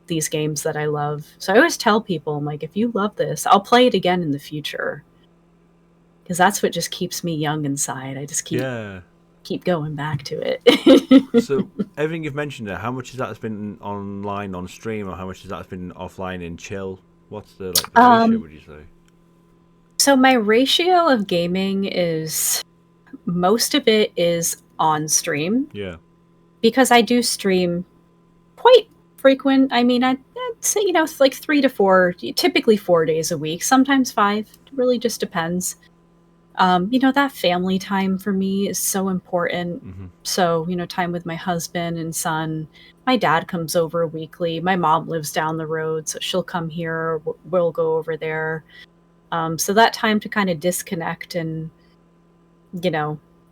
these games that I love. So I always tell people, I'm like, if you love this, I'll play it again in the future. Because that's what just keeps me young inside. I just keep going back to it. So everything you've mentioned there, how much of that has been online on stream, or how much of that has been offline in chill? What's the ratio, would you say? So my ratio of gaming is, most of it is on stream. Yeah. Because I do stream quite frequent. I'd say, it's like 3 to 4, typically 4 days a week, sometimes 5. It really just depends. That family time for me is so important. Mm-hmm. So, time with my husband and son. My dad comes over weekly. My mom lives down the road, so she'll come here. We'll go over there. So that time to kind of disconnect and,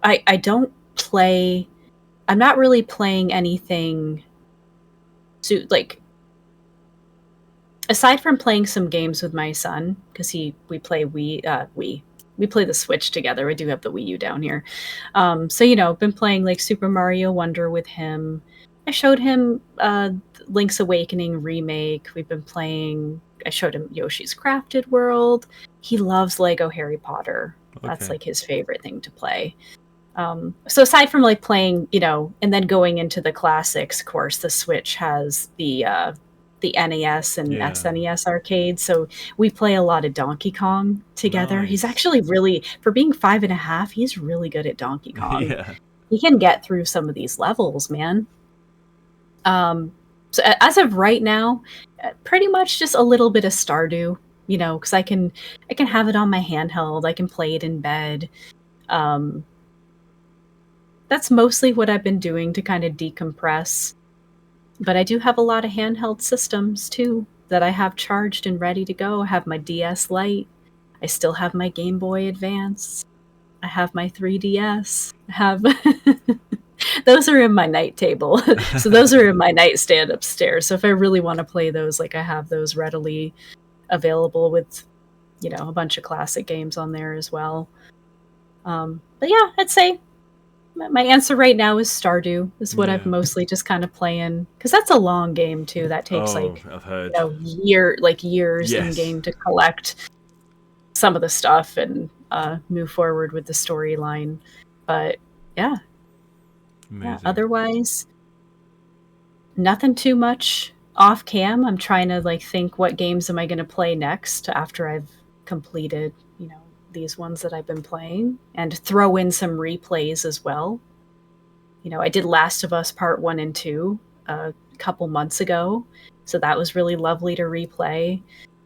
I don't play. I'm not really playing anything. So, like, aside from playing some games with my son, because we play we play the Switch together. We do have the Wii U down here. So, been playing like Super Mario Wonder with him. I showed him Link's Awakening remake. I showed him Yoshi's Crafted World. He loves Lego Harry Potter. Okay. That's like his favorite thing to play. So aside from like playing, and then going into the classics, of course, the Switch has the NES and SNES arcade. So we play a lot of Donkey Kong together. Nice. He's actually really, for being 5.5, he's really good at Donkey Kong. Yeah. He can get through some of these levels, man. So as of right now, pretty much just a little bit of Stardew, because I can have it on my handheld. I can play it in bed. That's mostly what I've been doing to kind of decompress. But I do have a lot of handheld systems too that I have charged and ready to go. I have my DS Lite. I still have my Game Boy Advance. I have my 3DS. I have those are in my night table. So those are in my nightstand upstairs. So if I really want to play those, like, I have those readily available with, a bunch of classic games on there as well. But yeah, I'd say my answer right now is Stardew is what I've mostly just kind of playing, because that's a long game too. That takes I've heard. years Yes. in game to collect some of the stuff, and move forward with the storyline. But yeah. Amazing. Yeah, otherwise, nothing too much off cam. I'm trying to like think what games am I going to play next after I've completed, these ones that I've been playing, and throw in some replays as well. I did Last of Us Part 1 and 2 a couple months ago, so that was really lovely to replay.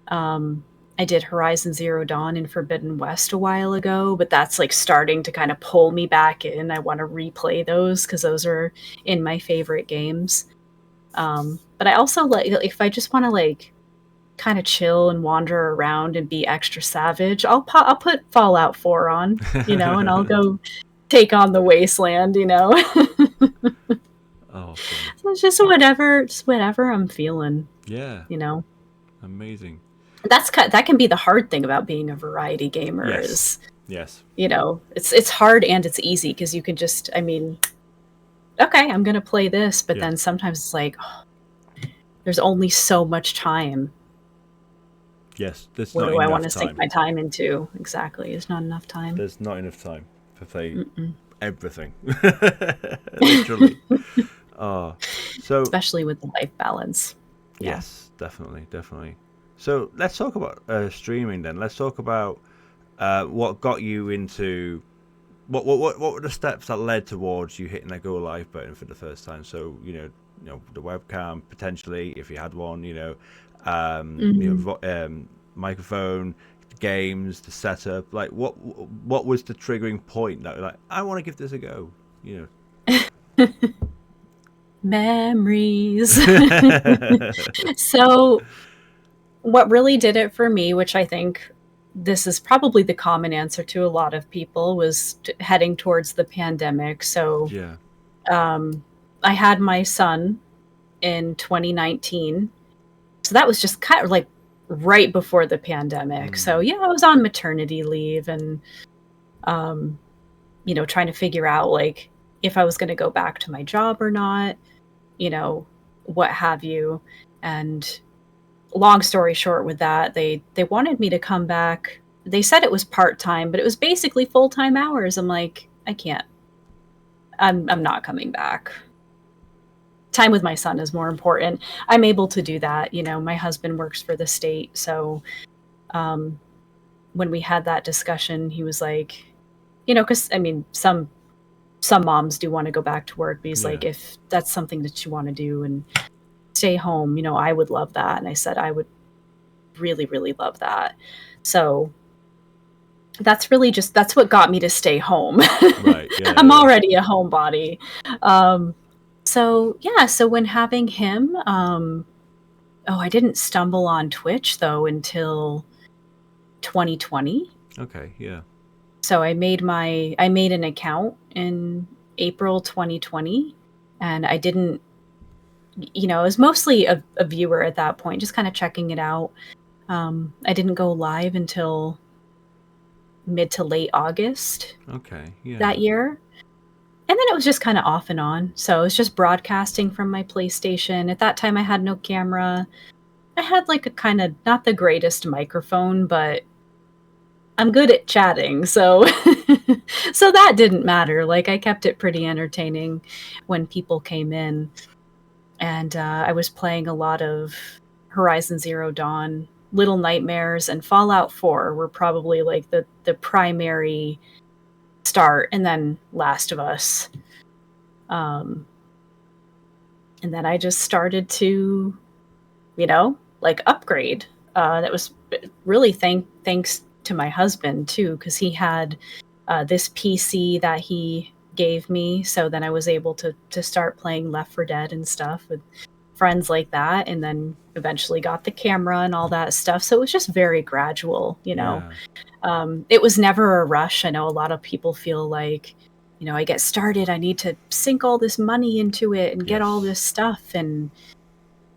I did Horizon Zero Dawn and Forbidden West a while ago, but that's like starting to kind of pull me back in. I want to replay those because those are in my favorite games. But I also like, if I just want to like kind of chill and wander around and be extra savage, I'll put Fallout 4 on, and I'll go take on the wasteland, Awesome. So it's just whatever I'm feeling. Yeah. Amazing. That can be the hard thing about being a variety gamer. Yes. It's hard and it's easy because you can just, okay, I'm gonna play this, but then sometimes it's like, there's only so much time. Yes, there's what not do enough I want to time. sink my time into? Exactly, there's not enough time. There's not enough time to play everything, literally. So especially with the life balance. Yes, definitely. So let's talk about streaming then. Let's talk about what got you into what were the steps that led towards you hitting that go live button for the first time. So the webcam potentially, if you had one, microphone, games, the setup. Like what was the triggering point that like I want to give this a go? Memories. So what really did it for me, which I think this is probably the common answer to a lot of people, was heading towards the pandemic. So I had my son in 2019. So that was just kind of like right before the pandemic. So I was on maternity leave and, trying to figure out like if I was going to go back to my job or not, what have you. And long story short with that, they wanted me to come back. They said it was part-time, but it was basically full-time hours. I'm like, I can't. I'm not coming back. Time with my son is more important. I'm able to do that. My husband works for the state. So when we had that discussion, he was like, because some moms do want to go back to work, but he's like, if that's something that you want to do and stay home, I would love that. And I said, I would really, really love that. So that's what got me to stay home. Right. Yeah, I'm already a homebody. So when having him, I didn't stumble on Twitch though until 2020. Okay, yeah. So I made an account in April 2020, and I didn't, I was mostly a viewer at that point, just kind of checking it out. I didn't go live until mid to late August. Okay, yeah. That year. And then it was just kind of off and on. So it was just broadcasting from my PlayStation. At that time, I had no camera. I had like a kind of not the greatest microphone, but I'm good at chatting. So so that didn't matter. Like I kept it pretty entertaining when people came in. And I was playing a lot of Horizon Zero Dawn, Little Nightmares, and Fallout 4 were probably like the primary start, and then Last of Us. And then I just started to, like upgrade. That was really thanks to my husband too, because he had this PC that he gave me. So then I was able to start playing Left 4 Dead and stuff with friends like that, and then eventually got the camera and all that stuff. So it was just very gradual, It was never a rush. I know a lot of people feel like, I get started, I need to sink all this money into it and get all this stuff. And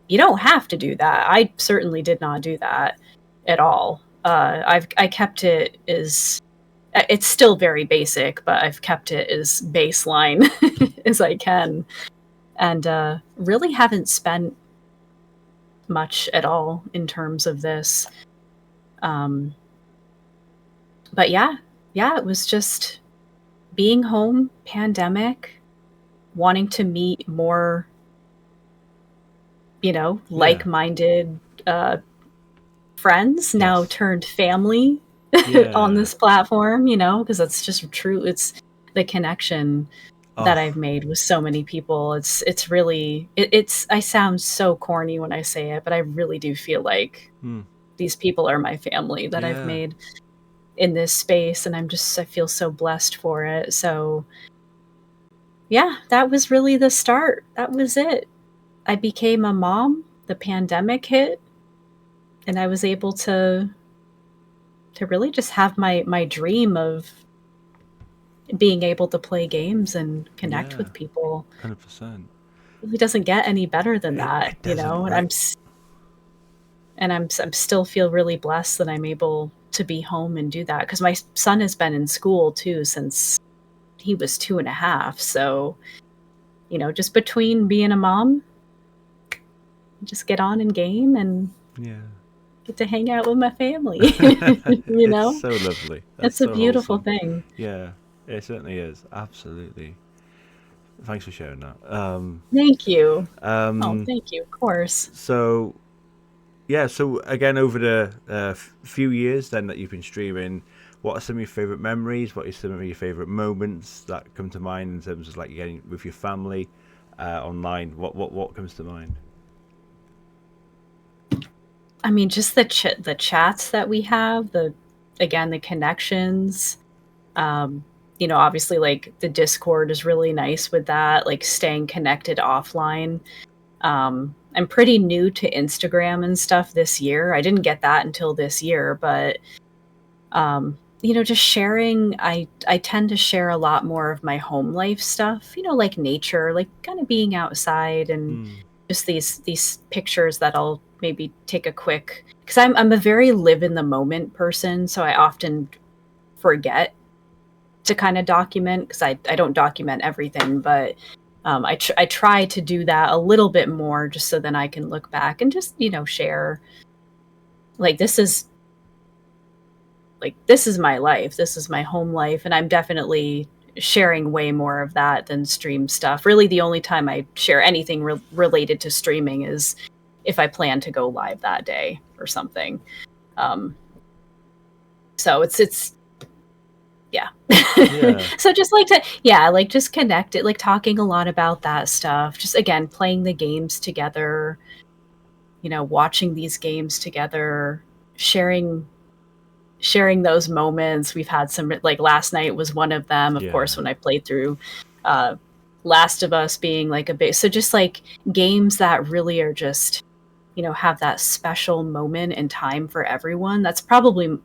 you don't have to do that. I certainly did not do that at all. I kept it as, it's still very basic, but I've kept it as baseline as I can. And really haven't spent much at all in terms of this. But yeah, yeah, it was just being home, pandemic, wanting to meet more, Yeah. like-minded friends now Yes. turned family on Yeah. this platform, because that's just true. It's the connection that I've Oh. made with so many people. It's really it's I sound so corny when I say it, but I really do feel like Hmm. these people are my family that I've Yeah. made in this space, and I feel so blessed for it. So, yeah, that was really the start. That was it. I became a mom, the pandemic hit, and I was able to really just have my dream of being able to play games and connect Yeah. with people. 100%. It really doesn't get any better than that, It doesn't, and right? I'm still feel really blessed that I'm able to be home and do that because my son has been in school too since he was 2.5. So, just between being a mom, just get on and game and Yeah. get to hang out with my family. you It's know, so lovely. That's it's a so beautiful wholesome. thing. Yeah, it certainly is. Absolutely. Thanks for sharing that. Thank you. Oh, Um, thank you. Of course. so yeah, so again, over the few years then that you've been streaming, what are some of your favorite memories? What are some of your favorite moments that come to mind in terms of like getting with your family online? What comes to mind? I mean, just the chats that we have, the connections. Um, Obviously, like the Discord is really nice with that, like staying connected offline. I'm pretty new to Instagram and stuff this year. I didn't get that until this year, but just sharing. I tend to share a lot more of my home life stuff. Like nature, like kind of being outside and Hmm. just these pictures that I'll maybe take a quick because I'm a very live in the moment person, so I often forget to kind of document because I don't document everything, but I try to do that a little bit more just so then I can look back and just share like this is my life, this is my home life, and I'm definitely sharing way more of that than stream stuff. Really, the only time I share anything related to streaming is if I plan to go live that day or something. Um, so it's yeah. Yeah. So just like to yeah, like just connect it, like talking a lot about that stuff. Just again, playing the games together, watching these games together, sharing those moments. We've had some like last night was one of them, of course, Yeah. when I played through uh Last of Us being like a bit so just like games that really are just, have that special moment in time for everyone. That's probably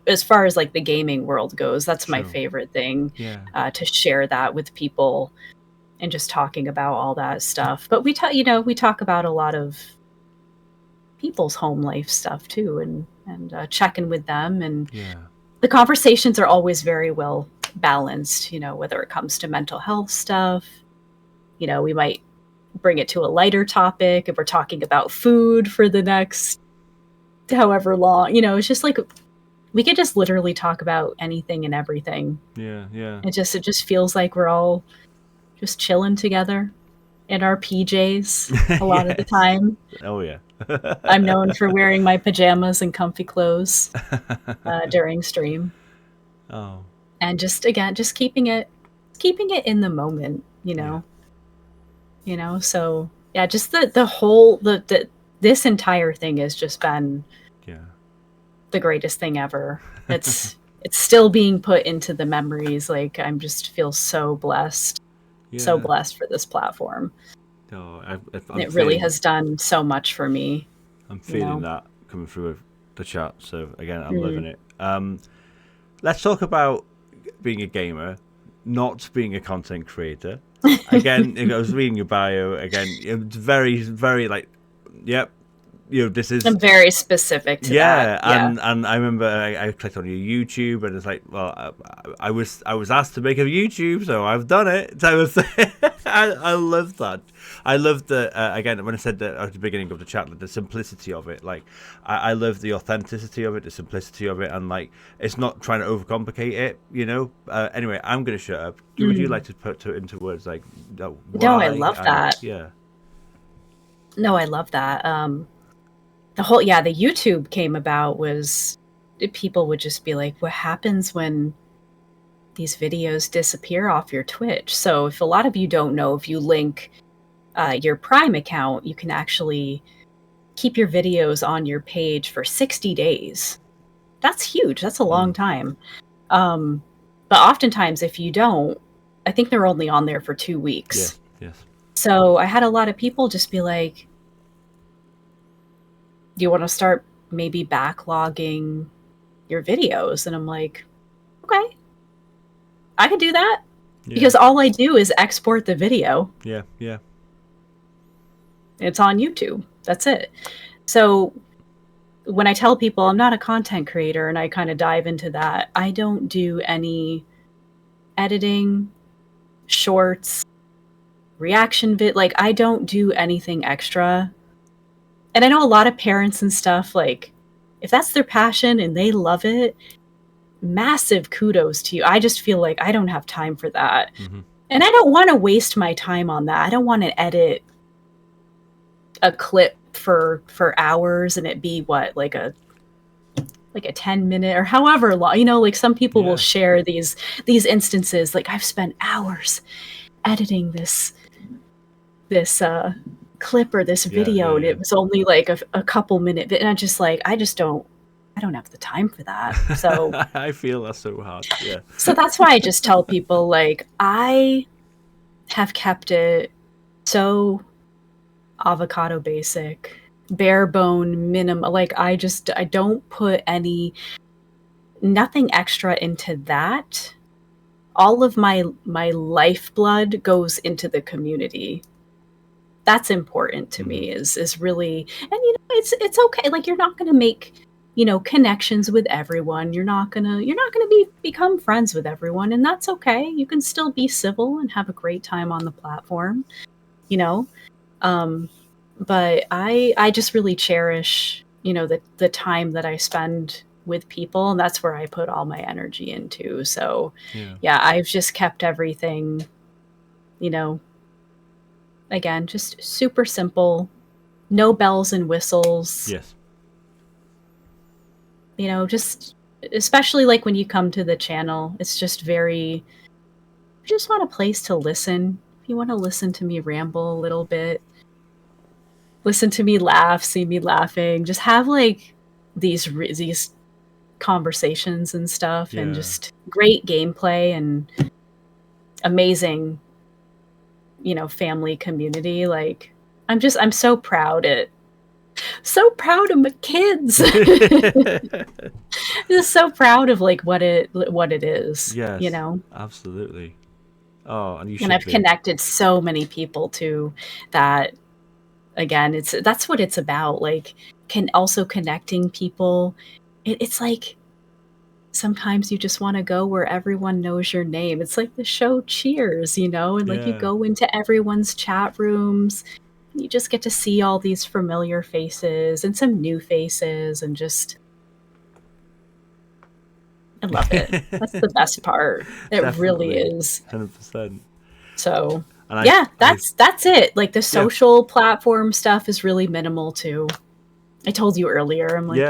as far as like the gaming world goes, that's my True. favorite thing, Yeah. to share that with people and just talking about all that stuff. But we talk about a lot of people's home life stuff too, and checking with them, and Yeah. the conversations are always very well balanced. Whether it comes to mental health stuff, we might bring it to a lighter topic if we're talking about food for the next however long. It's just like we could just literally talk about anything and everything. Yeah. Yeah. It just feels like we're all just chilling together in our PJs a lot of the Yes. time. Oh yeah. I'm known for wearing my pajamas and comfy clothes during stream, Oh and just again, just keeping it in the moment. yeah. So yeah, just the whole the this entire thing has just been Yeah. the greatest thing ever. It's still being put into the memories. Like I'm just feel so Yeah. blessed for this platform. Oh, It really has done so much for me, I'm you feeling know. that coming through with the chat. So again, I'm loving Mm. it. Let's talk about being a gamer, not being a content creator. Again, I was reading your bio. Again, it's very, very like, yep. This is I'm very specific to that. yeah, Yeah. and I remember I clicked on your YouTube, and it's like, well, I was asked to make a YouTube, so I've done it. Type of thing. I love that. I love the again when I said that at the beginning of the chat, like, the simplicity of it. Like I love the authenticity of it, the simplicity of it, and like it's not trying to overcomplicate it. Anyway, I'm gonna shut up. Would you like to put into words like why? No, I love that. Yeah. No, I love that. The YouTube came about was people would just be like, what happens when these videos disappear off your Twitch? So if a lot of you don't know, if you link your Prime account, you can actually keep your videos on your page for 60 days. That's huge. That's a long time. But oftentimes if you don't, I think they're only on there for 2 weeks. Yes. So I had a lot of people just be like, do you want to start maybe backlogging your videos? And I'm like, okay, I can do that. Yeah. Because all I do is export the video. Yeah. It's on YouTube. That's it. So when I tell people I'm not a content creator and I kind of dive into that, I don't do any editing, shorts, reaction like I don't do anything extra. And I know a lot of parents and stuff, like if that's their passion and they love it, massive kudos to you. I just feel like I don't have time for that. And I don't want to waste my time on that. I don't want to edit a clip for hours and it be what, like a 10-minute or however long, like some people will share these instances, like I've spent hours editing this clip or this video and it was only like a couple minute, and I don't have the time for that. So I feel that's so hard. Yeah. So that's why I just tell people, like, I have kept it so avocado basic, bare bone minimum. Like I don't put nothing extra into that. All of my lifeblood goes into the community. That's important to me, is really, and it's okay. Like you're not going to make connections with everyone. You're not gonna become friends with everyone, and that's okay. You can still be civil and have a great time on the platform, but I just really cherish the time that I spend with people, and that's where I put all my energy into. So yeah, I've just kept everything, again, just super simple, no bells and whistles. Yes. Just especially like when you come to the channel, it's just very, I just want a place to listen. If you want to listen to me ramble a little bit, listen to me laugh, see me laughing, just have like these conversations and stuff, and just great gameplay and amazing, family community. Like I'm so proud of my kids. Just so proud of like what it is. Yes, absolutely. Oh, and I've connected so many people to that. Again, that's what it's about. Like, also connecting people. It's like sometimes you just want to go where everyone knows your name. It's like the show Cheers, and like you go into everyone's chat rooms. You just get to see all these familiar faces and some new faces, and just, I love it. That's the best part. It really is. 100%. So that's it. Like the social platform stuff is really minimal too. I told you earlier, I'm like,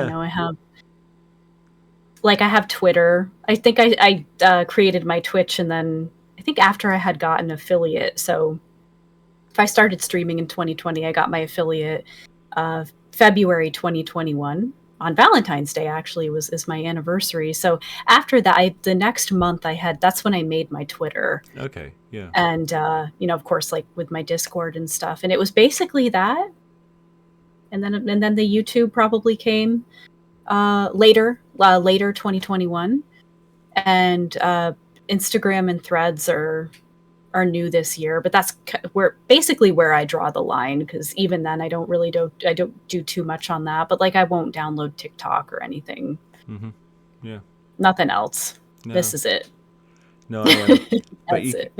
I have Twitter. I think I created my Twitch, and then I think after I had gotten affiliate. So if I started streaming in 2020, I got my affiliate February 2021. On Valentine's Day, actually, is my anniversary. So after that, the next month that's when I made my Twitter. Okay, yeah. And, of course, like with my Discord and stuff. And it was basically that. And then the YouTube probably came later 2021. And Instagram and Threads are new this year, but that's where I draw the line, because even then I don't do too much on that. But like I won't download TikTok or anything. Yeah. Nothing else. No. This is it. No, I am. That's it.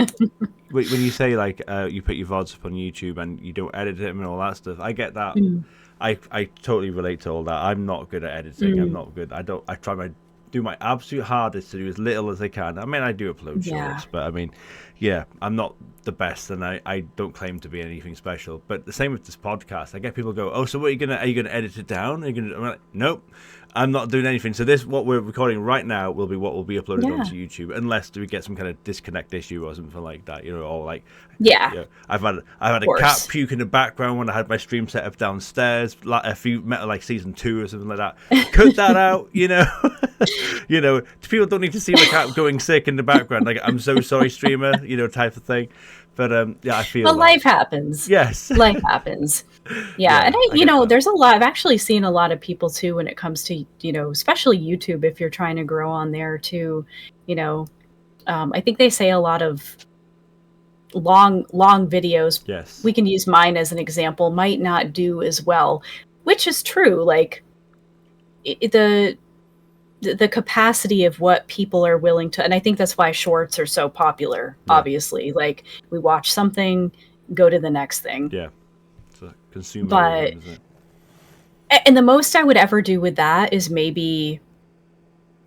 when you say like you put your VODs up on YouTube and you don't edit them and all that stuff, I get that. Mm. I totally relate to all that. I'm not good at editing. I'm not good. I try my do my absolute hardest to do as little as I can. I mean, I do upload Yeah. shorts, but I mean, yeah, I'm not the best, and I don't claim to be anything special. But the same with this podcast. I get people go, oh, so what are you gonna edit it down? Are you gonna? I'm like, nope. I'm not doing anything. So this, what we're recording right now, will be what will be uploaded Yeah. onto YouTube, unless we get some kind of disconnect issue or something like that, or like, Yeah. I've had a cat puke in the background when I had my stream set up downstairs, like a few like season 2 or something like that. Cut that out, People don't need to see my cat going sick in the background. Like, I'm so sorry, streamer, type of thing. But I feel. But life happens. Yes, life happens. Yeah, and there's a lot. I've actually seen a lot of people too when it comes to especially YouTube. If you're trying to grow on there too, I think they say a lot of long videos. Yes, we can use mine as an example. Might not do as well, which is true. Like the capacity of what people are willing to, and I think that's why shorts are so popular. Yeah. Obviously, like we watch something, go to the next thing. Yeah, it's a consumer. But isn't it? And the most I would ever do with that is maybe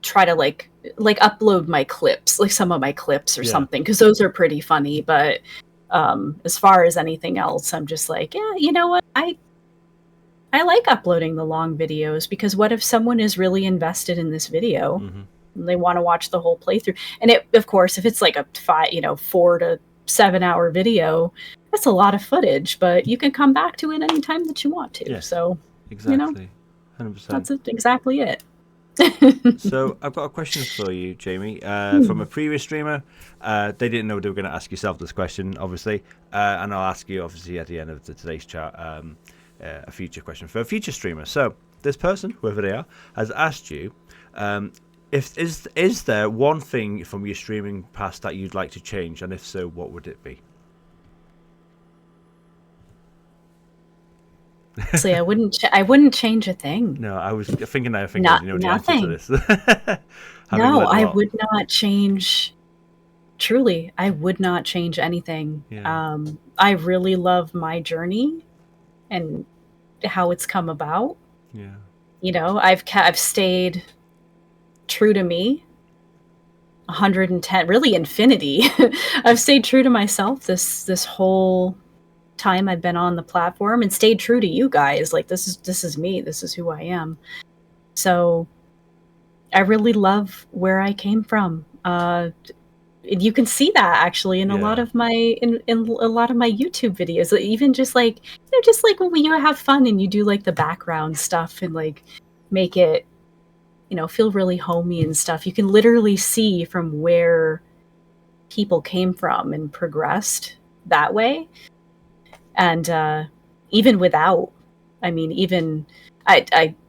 try to like upload my clips, like some of my clips or something, because those are pretty funny. But as far as anything else, I'm just like, yeah, you know what, I like uploading the long videos, because what if someone is really invested in this video and they want to watch the whole playthrough? And of course, if it's like a 4 to 7 hour video, that's a lot of footage, but you can come back to it anytime that you want to. Yes, so exactly, 100%. That's exactly it. So I've got a question for you, Jamie, from a previous streamer. They didn't know they were going to ask yourself this question, obviously, and I'll ask you, obviously, at the end of today's chat, a future question for a future streamer. So this person, whoever they are, has asked you, is there one thing from your streaming past that you'd like to change, and if so, what would it be? So I wouldn't change a thing. No, I think I know nothing. the answer to this. No, I would not change. Truly, I would not change anything. Yeah. I really love my journey and how it's come about. Yeah. I've stayed true to me. 110, really infinity. I've stayed true to myself this whole time I've been on the platform, and stayed true to you guys. Like, this is me. This is who I am. So I really love where I came from. You can see that actually in a lot of my in a lot of my YouTube videos. Even just like when you have fun and you do like the background stuff and like make it feel really homey and stuff. You can literally see from where people came from and progressed that way. And even without, I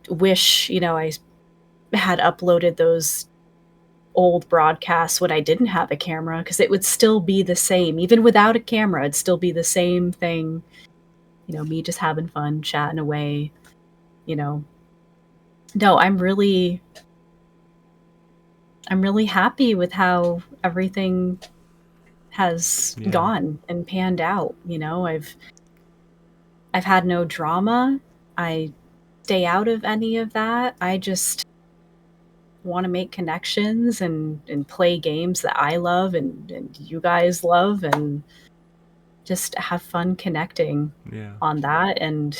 wish I had uploaded those old broadcasts when I didn't have a camera, because it would still be the same. Even without a camera, it'd still be the same thing. Me just having fun, chatting away. No, I'm really happy with how everything has gone and panned out. I've had no drama. I stay out of any of that. I just want to make connections and play games that I love and you guys love, and just have fun connecting on that. And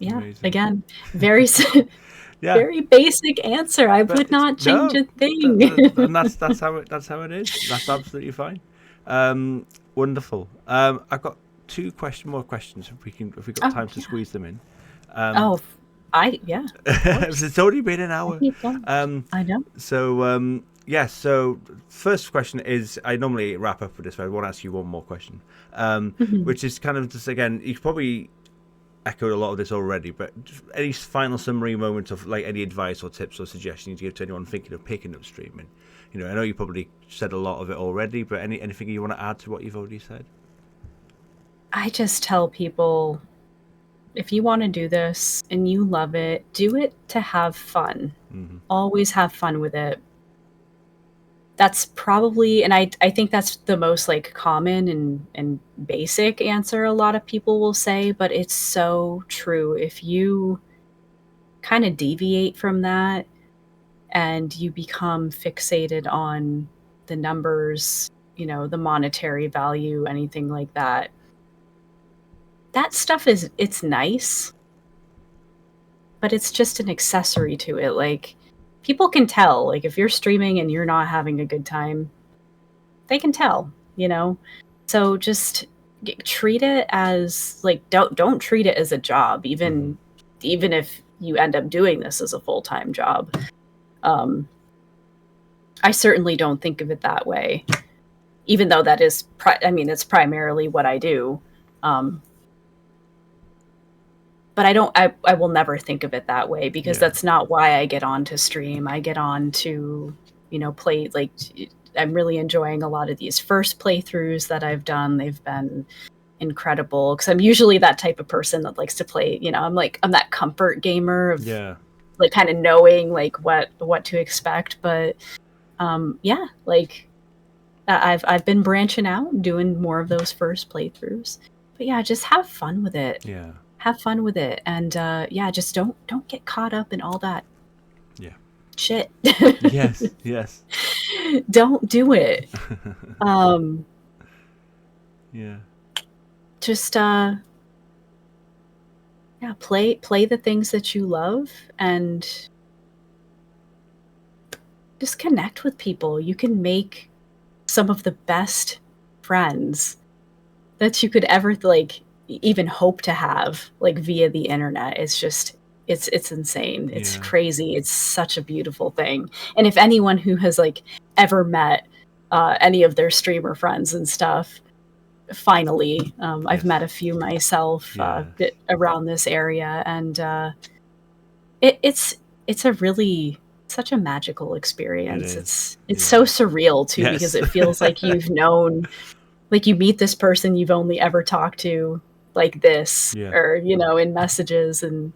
Amazing. Again, very very basic answer. I would not change a thing. And that's how it is. That's absolutely fine. Wonderful. I've got more questions if we got time to squeeze them in. It's already been an hour. I know. So so first question is, I normally wrap up with this, but I want to ask you one more question, which is kind of just, again, you've probably echoed a lot of this already, but any final summary moment of like any advice or tips or suggestions you give to anyone thinking of picking up streaming? I know you probably said a lot of it already, but anything you want to add to what you've already said? I just tell people, if you want to do this and you love it, do it to have fun. Always have fun with it. that's probably, and I think that's the most like common and basic answer a lot of people will say, but it's so true. If you kind of deviate from that and you become fixated on the numbers, the monetary value, anything like that, that stuff it's nice, but it's just an accessory to it. Like, people can tell, like, if you're streaming and you're not having a good time, they can tell, So just treat it as like, don't treat it as a job, even if you end up doing this as a full-time job. I certainly don't think of it that way, even though that is it's primarily what I do. But I will never think of it that way, because that's not why I get on to stream. I get on to, play, like, I'm really enjoying a lot of these first playthroughs that I've done. They've been incredible, because I'm usually that type of person that likes to play, I'm that comfort gamer of like kind of knowing like what to expect. But like, I've been branching out, doing more of those first playthroughs. But yeah, just have fun with it. Yeah. Have fun with it, and just don't get caught up in all that shit. Yes. Don't do it. Just play the things that you love, and just connect with people. You can make some of the best friends that you could ever like even hope to have, like, via the internet. It's just it's insane. It's crazy. It's such a beautiful thing. And if anyone who has like ever met any of their streamer friends and stuff, finally, I've met a few myself around this area, and it's a really such a magical experience. It's so surreal too, because it feels like you've known, like, you meet this person you've only ever talked to like this, or in messages, and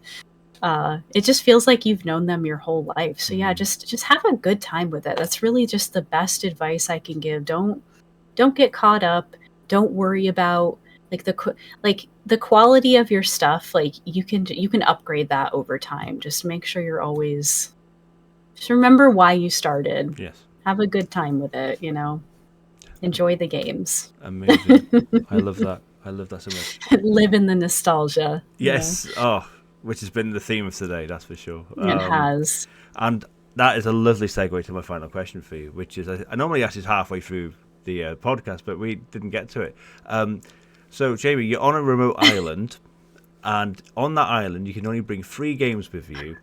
it just feels like you've known them your whole life. So just have a good time with it. That's really just the best advice I can give. Don't get caught up. Don't worry about like the quality of your stuff. Like, you can upgrade that over time. Just make sure you're always, just remember why you started. Have a good time with it. Enjoy the games. Amazing. I love that. I love that so much. Live in the nostalgia. Yes. Which has been the theme of today, that's for sure. It has. And that is a lovely segue to my final question for you, which is, I normally ask this halfway through the podcast, but we didn't get to it. So, Jamie, you're on a remote island, and on that island, you can only bring 3 games with you.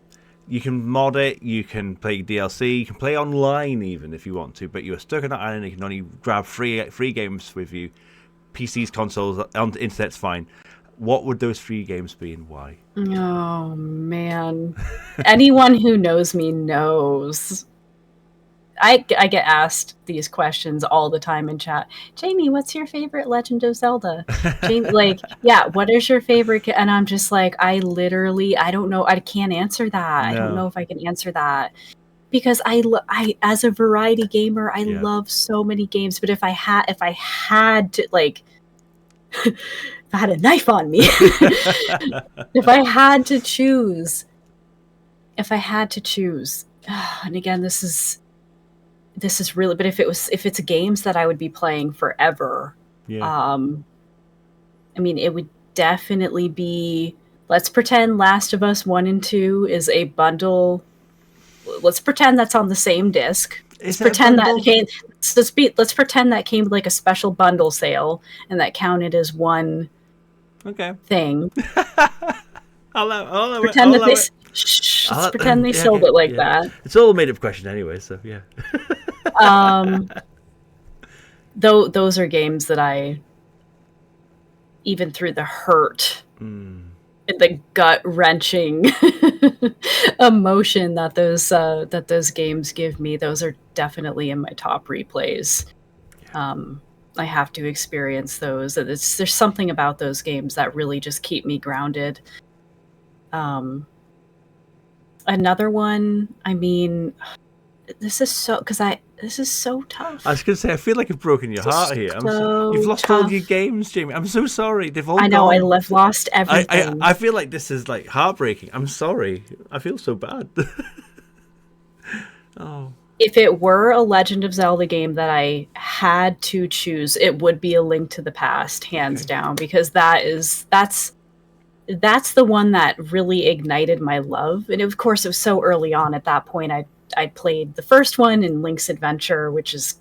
You can mod it, you can play DLC, you can play online even if you want to, but you're stuck on that island and you can only grab 3 games with you. PCs, consoles, on the internet's fine. What would those 3 games be, and why? Oh, man. Anyone who knows me knows. I get asked these questions all the time in chat. Jamie, what's your favorite Legend of Zelda? Jamie, like, what is your favorite? And I'm just like, I don't know. I can't answer that. No. I don't know if I can answer that, because I as a variety gamer, I love so many games. But if I had to, like, if I had a knife on me, if I had to choose, and again, this is really, but if it's games that I would be playing forever, I mean, it would definitely be, let's pretend Last of Us 1 and 2 is a bundle. Let's pretend that's on the same disc. Let's pretend that came with like a special bundle sale, and that counted as one thing. Let's pretend they sold it like that. It's all a made-up question anyway, so yeah. Those are games that I, even through the hurt and the gut-wrenching emotion that those games give me, those are definitely in my top replays. I have to experience those. There's something about those games that really just keep me grounded. Another one, I mean, this is so because I this is so tough. I was going to say, I feel like I've broken your This is heart here. You've so lost all your tough. games, Jamie. I'm so sorry. They've all I know gone. I've lost I, everything. I feel like this is like heartbreaking. I'm sorry. I feel so bad. Oh. If it were a Legend of Zelda game that I had to choose, it would be A Link to the Past, hands down, because that's the one that really ignited my love. And of course, it was so early on at that point. I played the first one in Link's Adventure, which is,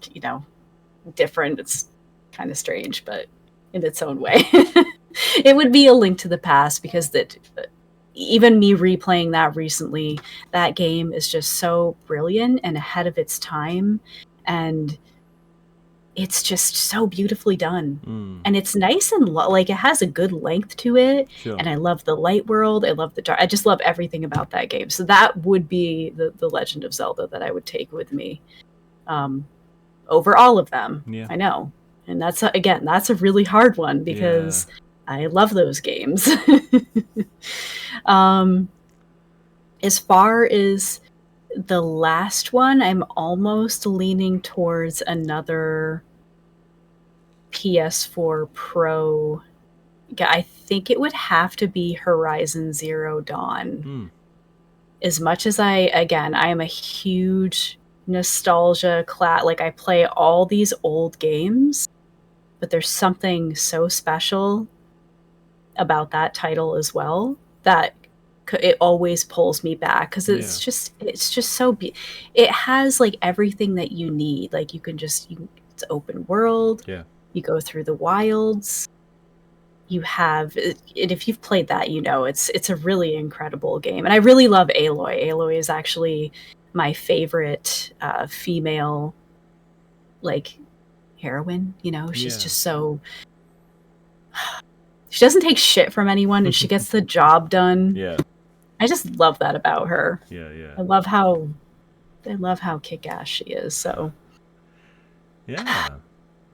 different. It's kind of strange, but in its own way. It would be A Link to the Past because even me replaying that recently, that game is just so brilliant and ahead of its time, and it's just so beautifully done. And it's nice and like it has a good length to it. Sure. And I love the light world, I love the dark, I just love everything about that game. So that would be the Legend of Zelda that I would take with me over all of them. Yeah. I know, and that's a really hard one because I love those games. As far as the last one, I'm almost leaning towards another PS4 Pro. I think it would have to be Horizon Zero Dawn. As much as I am a huge nostalgia like I play all these old games, but there's something so special about that title as well that it always pulls me back because it's just so it has like everything that you need. Like it's open world. You go through the wilds. You have, and if you've played that, it's a really incredible game. And I really love Aloy. Aloy is actually my favorite female like heroine. She's just so. She doesn't take shit from anyone, and she gets the job done. Yeah. I just love that about her. Yeah, yeah. I love how kick-ass she is. So. Yeah.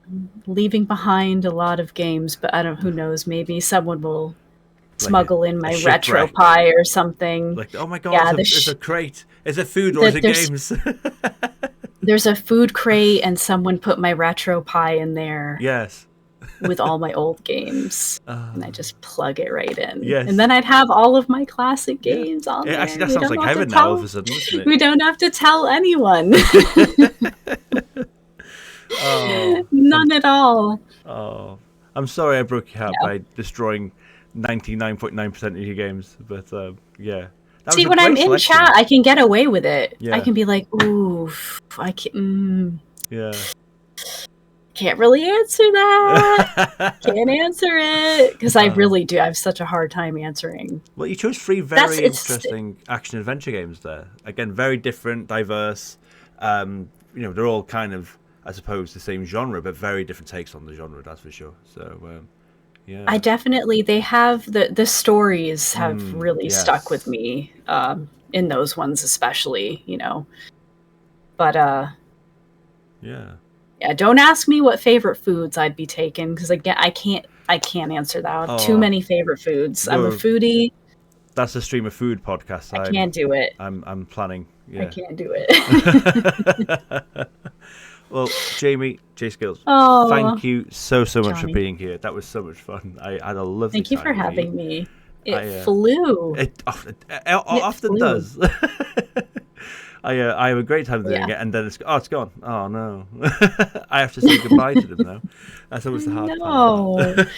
I'm leaving behind a lot of games, but who knows? Maybe someone will smuggle in my retro pie or something. Like, oh my god, it's a crate. Is it food or is it games? There's a food crate, and someone put my retro pie in there. Yes. With all my old games, and I just plug it right in. Yes. And then I'd have all of my classic games on there. Actually, that sounds like heaven now all of a sudden, doesn't it? We don't have to tell anyone. None at all. Oh, I'm sorry I broke your heart by destroying 99.9% of your games, but yeah. See, when I'm in chat, I can get away with it. Yeah. I can be like, ooh, I can. Yeah. Can't really answer that. Can't answer it because I really do. I have such a hard time answering. Well, you chose three very interesting action adventure games there. Again, very different, diverse. They're all kind of, I suppose, the same genre, but very different takes on the genre. That's for sure. So, yeah. I definitely they have the stories have really stuck with me in those ones especially. But yeah. Yeah, don't ask me what favorite foods I'd be taking because again, I can't answer that. I have too many favorite foods. I'm a foodie. That's a stream of food podcast. I can't do it. I'm planning. Yeah. I can't do it. Well, Jamie, J Skills, thank you so much for being here. That was so much fun. I had a lovely time. Thank you for having me. It flew. It often does. I have a great time doing it, and then it's gone. Oh no, I have to say goodbye to them now. That's always the hard part.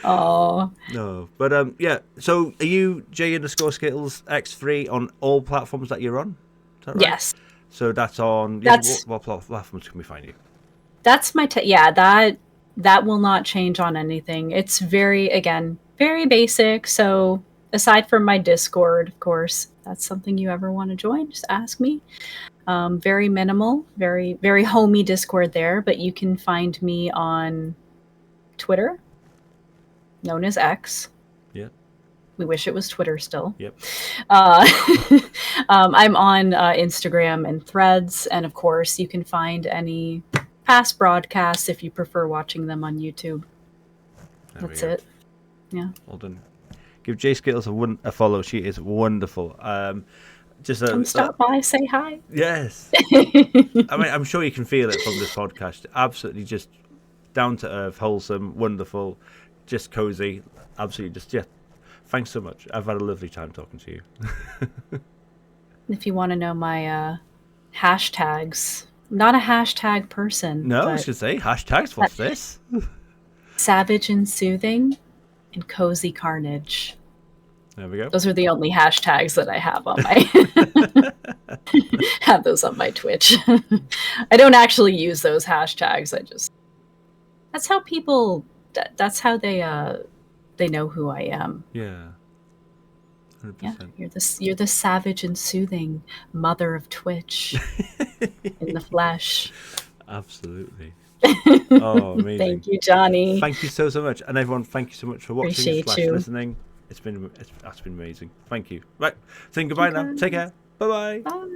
Oh no, but yeah. So are you J_Skittles_X3 on all platforms that you're on? Is that right? Yes. So that's on. What platforms can we find you? That's my that will not change on anything. It's very basic. So aside from my Discord, of course, that's something you ever want to join, just ask me. Very minimal, very, very homey Discord there, but you can find me on Twitter, known as X. Yeah. We wish it was Twitter still. Yep. I'm on Instagram and Threads, and of course, you can find any past broadcasts if you prefer watching them on YouTube. That's it. Yeah. Well done. Give J Skittles a follow. She is wonderful. Just Come stop by, say hi. yes. I mean, I'm sure you can feel it from this podcast. Absolutely, just down to earth, wholesome, wonderful, just cozy. Absolutely, just yeah. Thanks so much. I've had a lovely time talking to you. If you want to know my hashtags, I'm not a hashtag person, No, I but should say hashtags. What's this? savage and soothing and cozy carnage. There we go. Those are the only hashtags that I have on my have those on my Twitch. I don't actually use those hashtags. That's how people that's how they know who I am. Yeah. 100%. Yeah, you're the savage and soothing mother of Twitch in the flesh. Absolutely. Oh, amazing. Thank you, Johnny. Thank you so much, and everyone, thank you so much for watching Appreciate you. listening. That's been amazing. Thank you. Right, saying goodbye now. Take care. Bye-bye. Bye.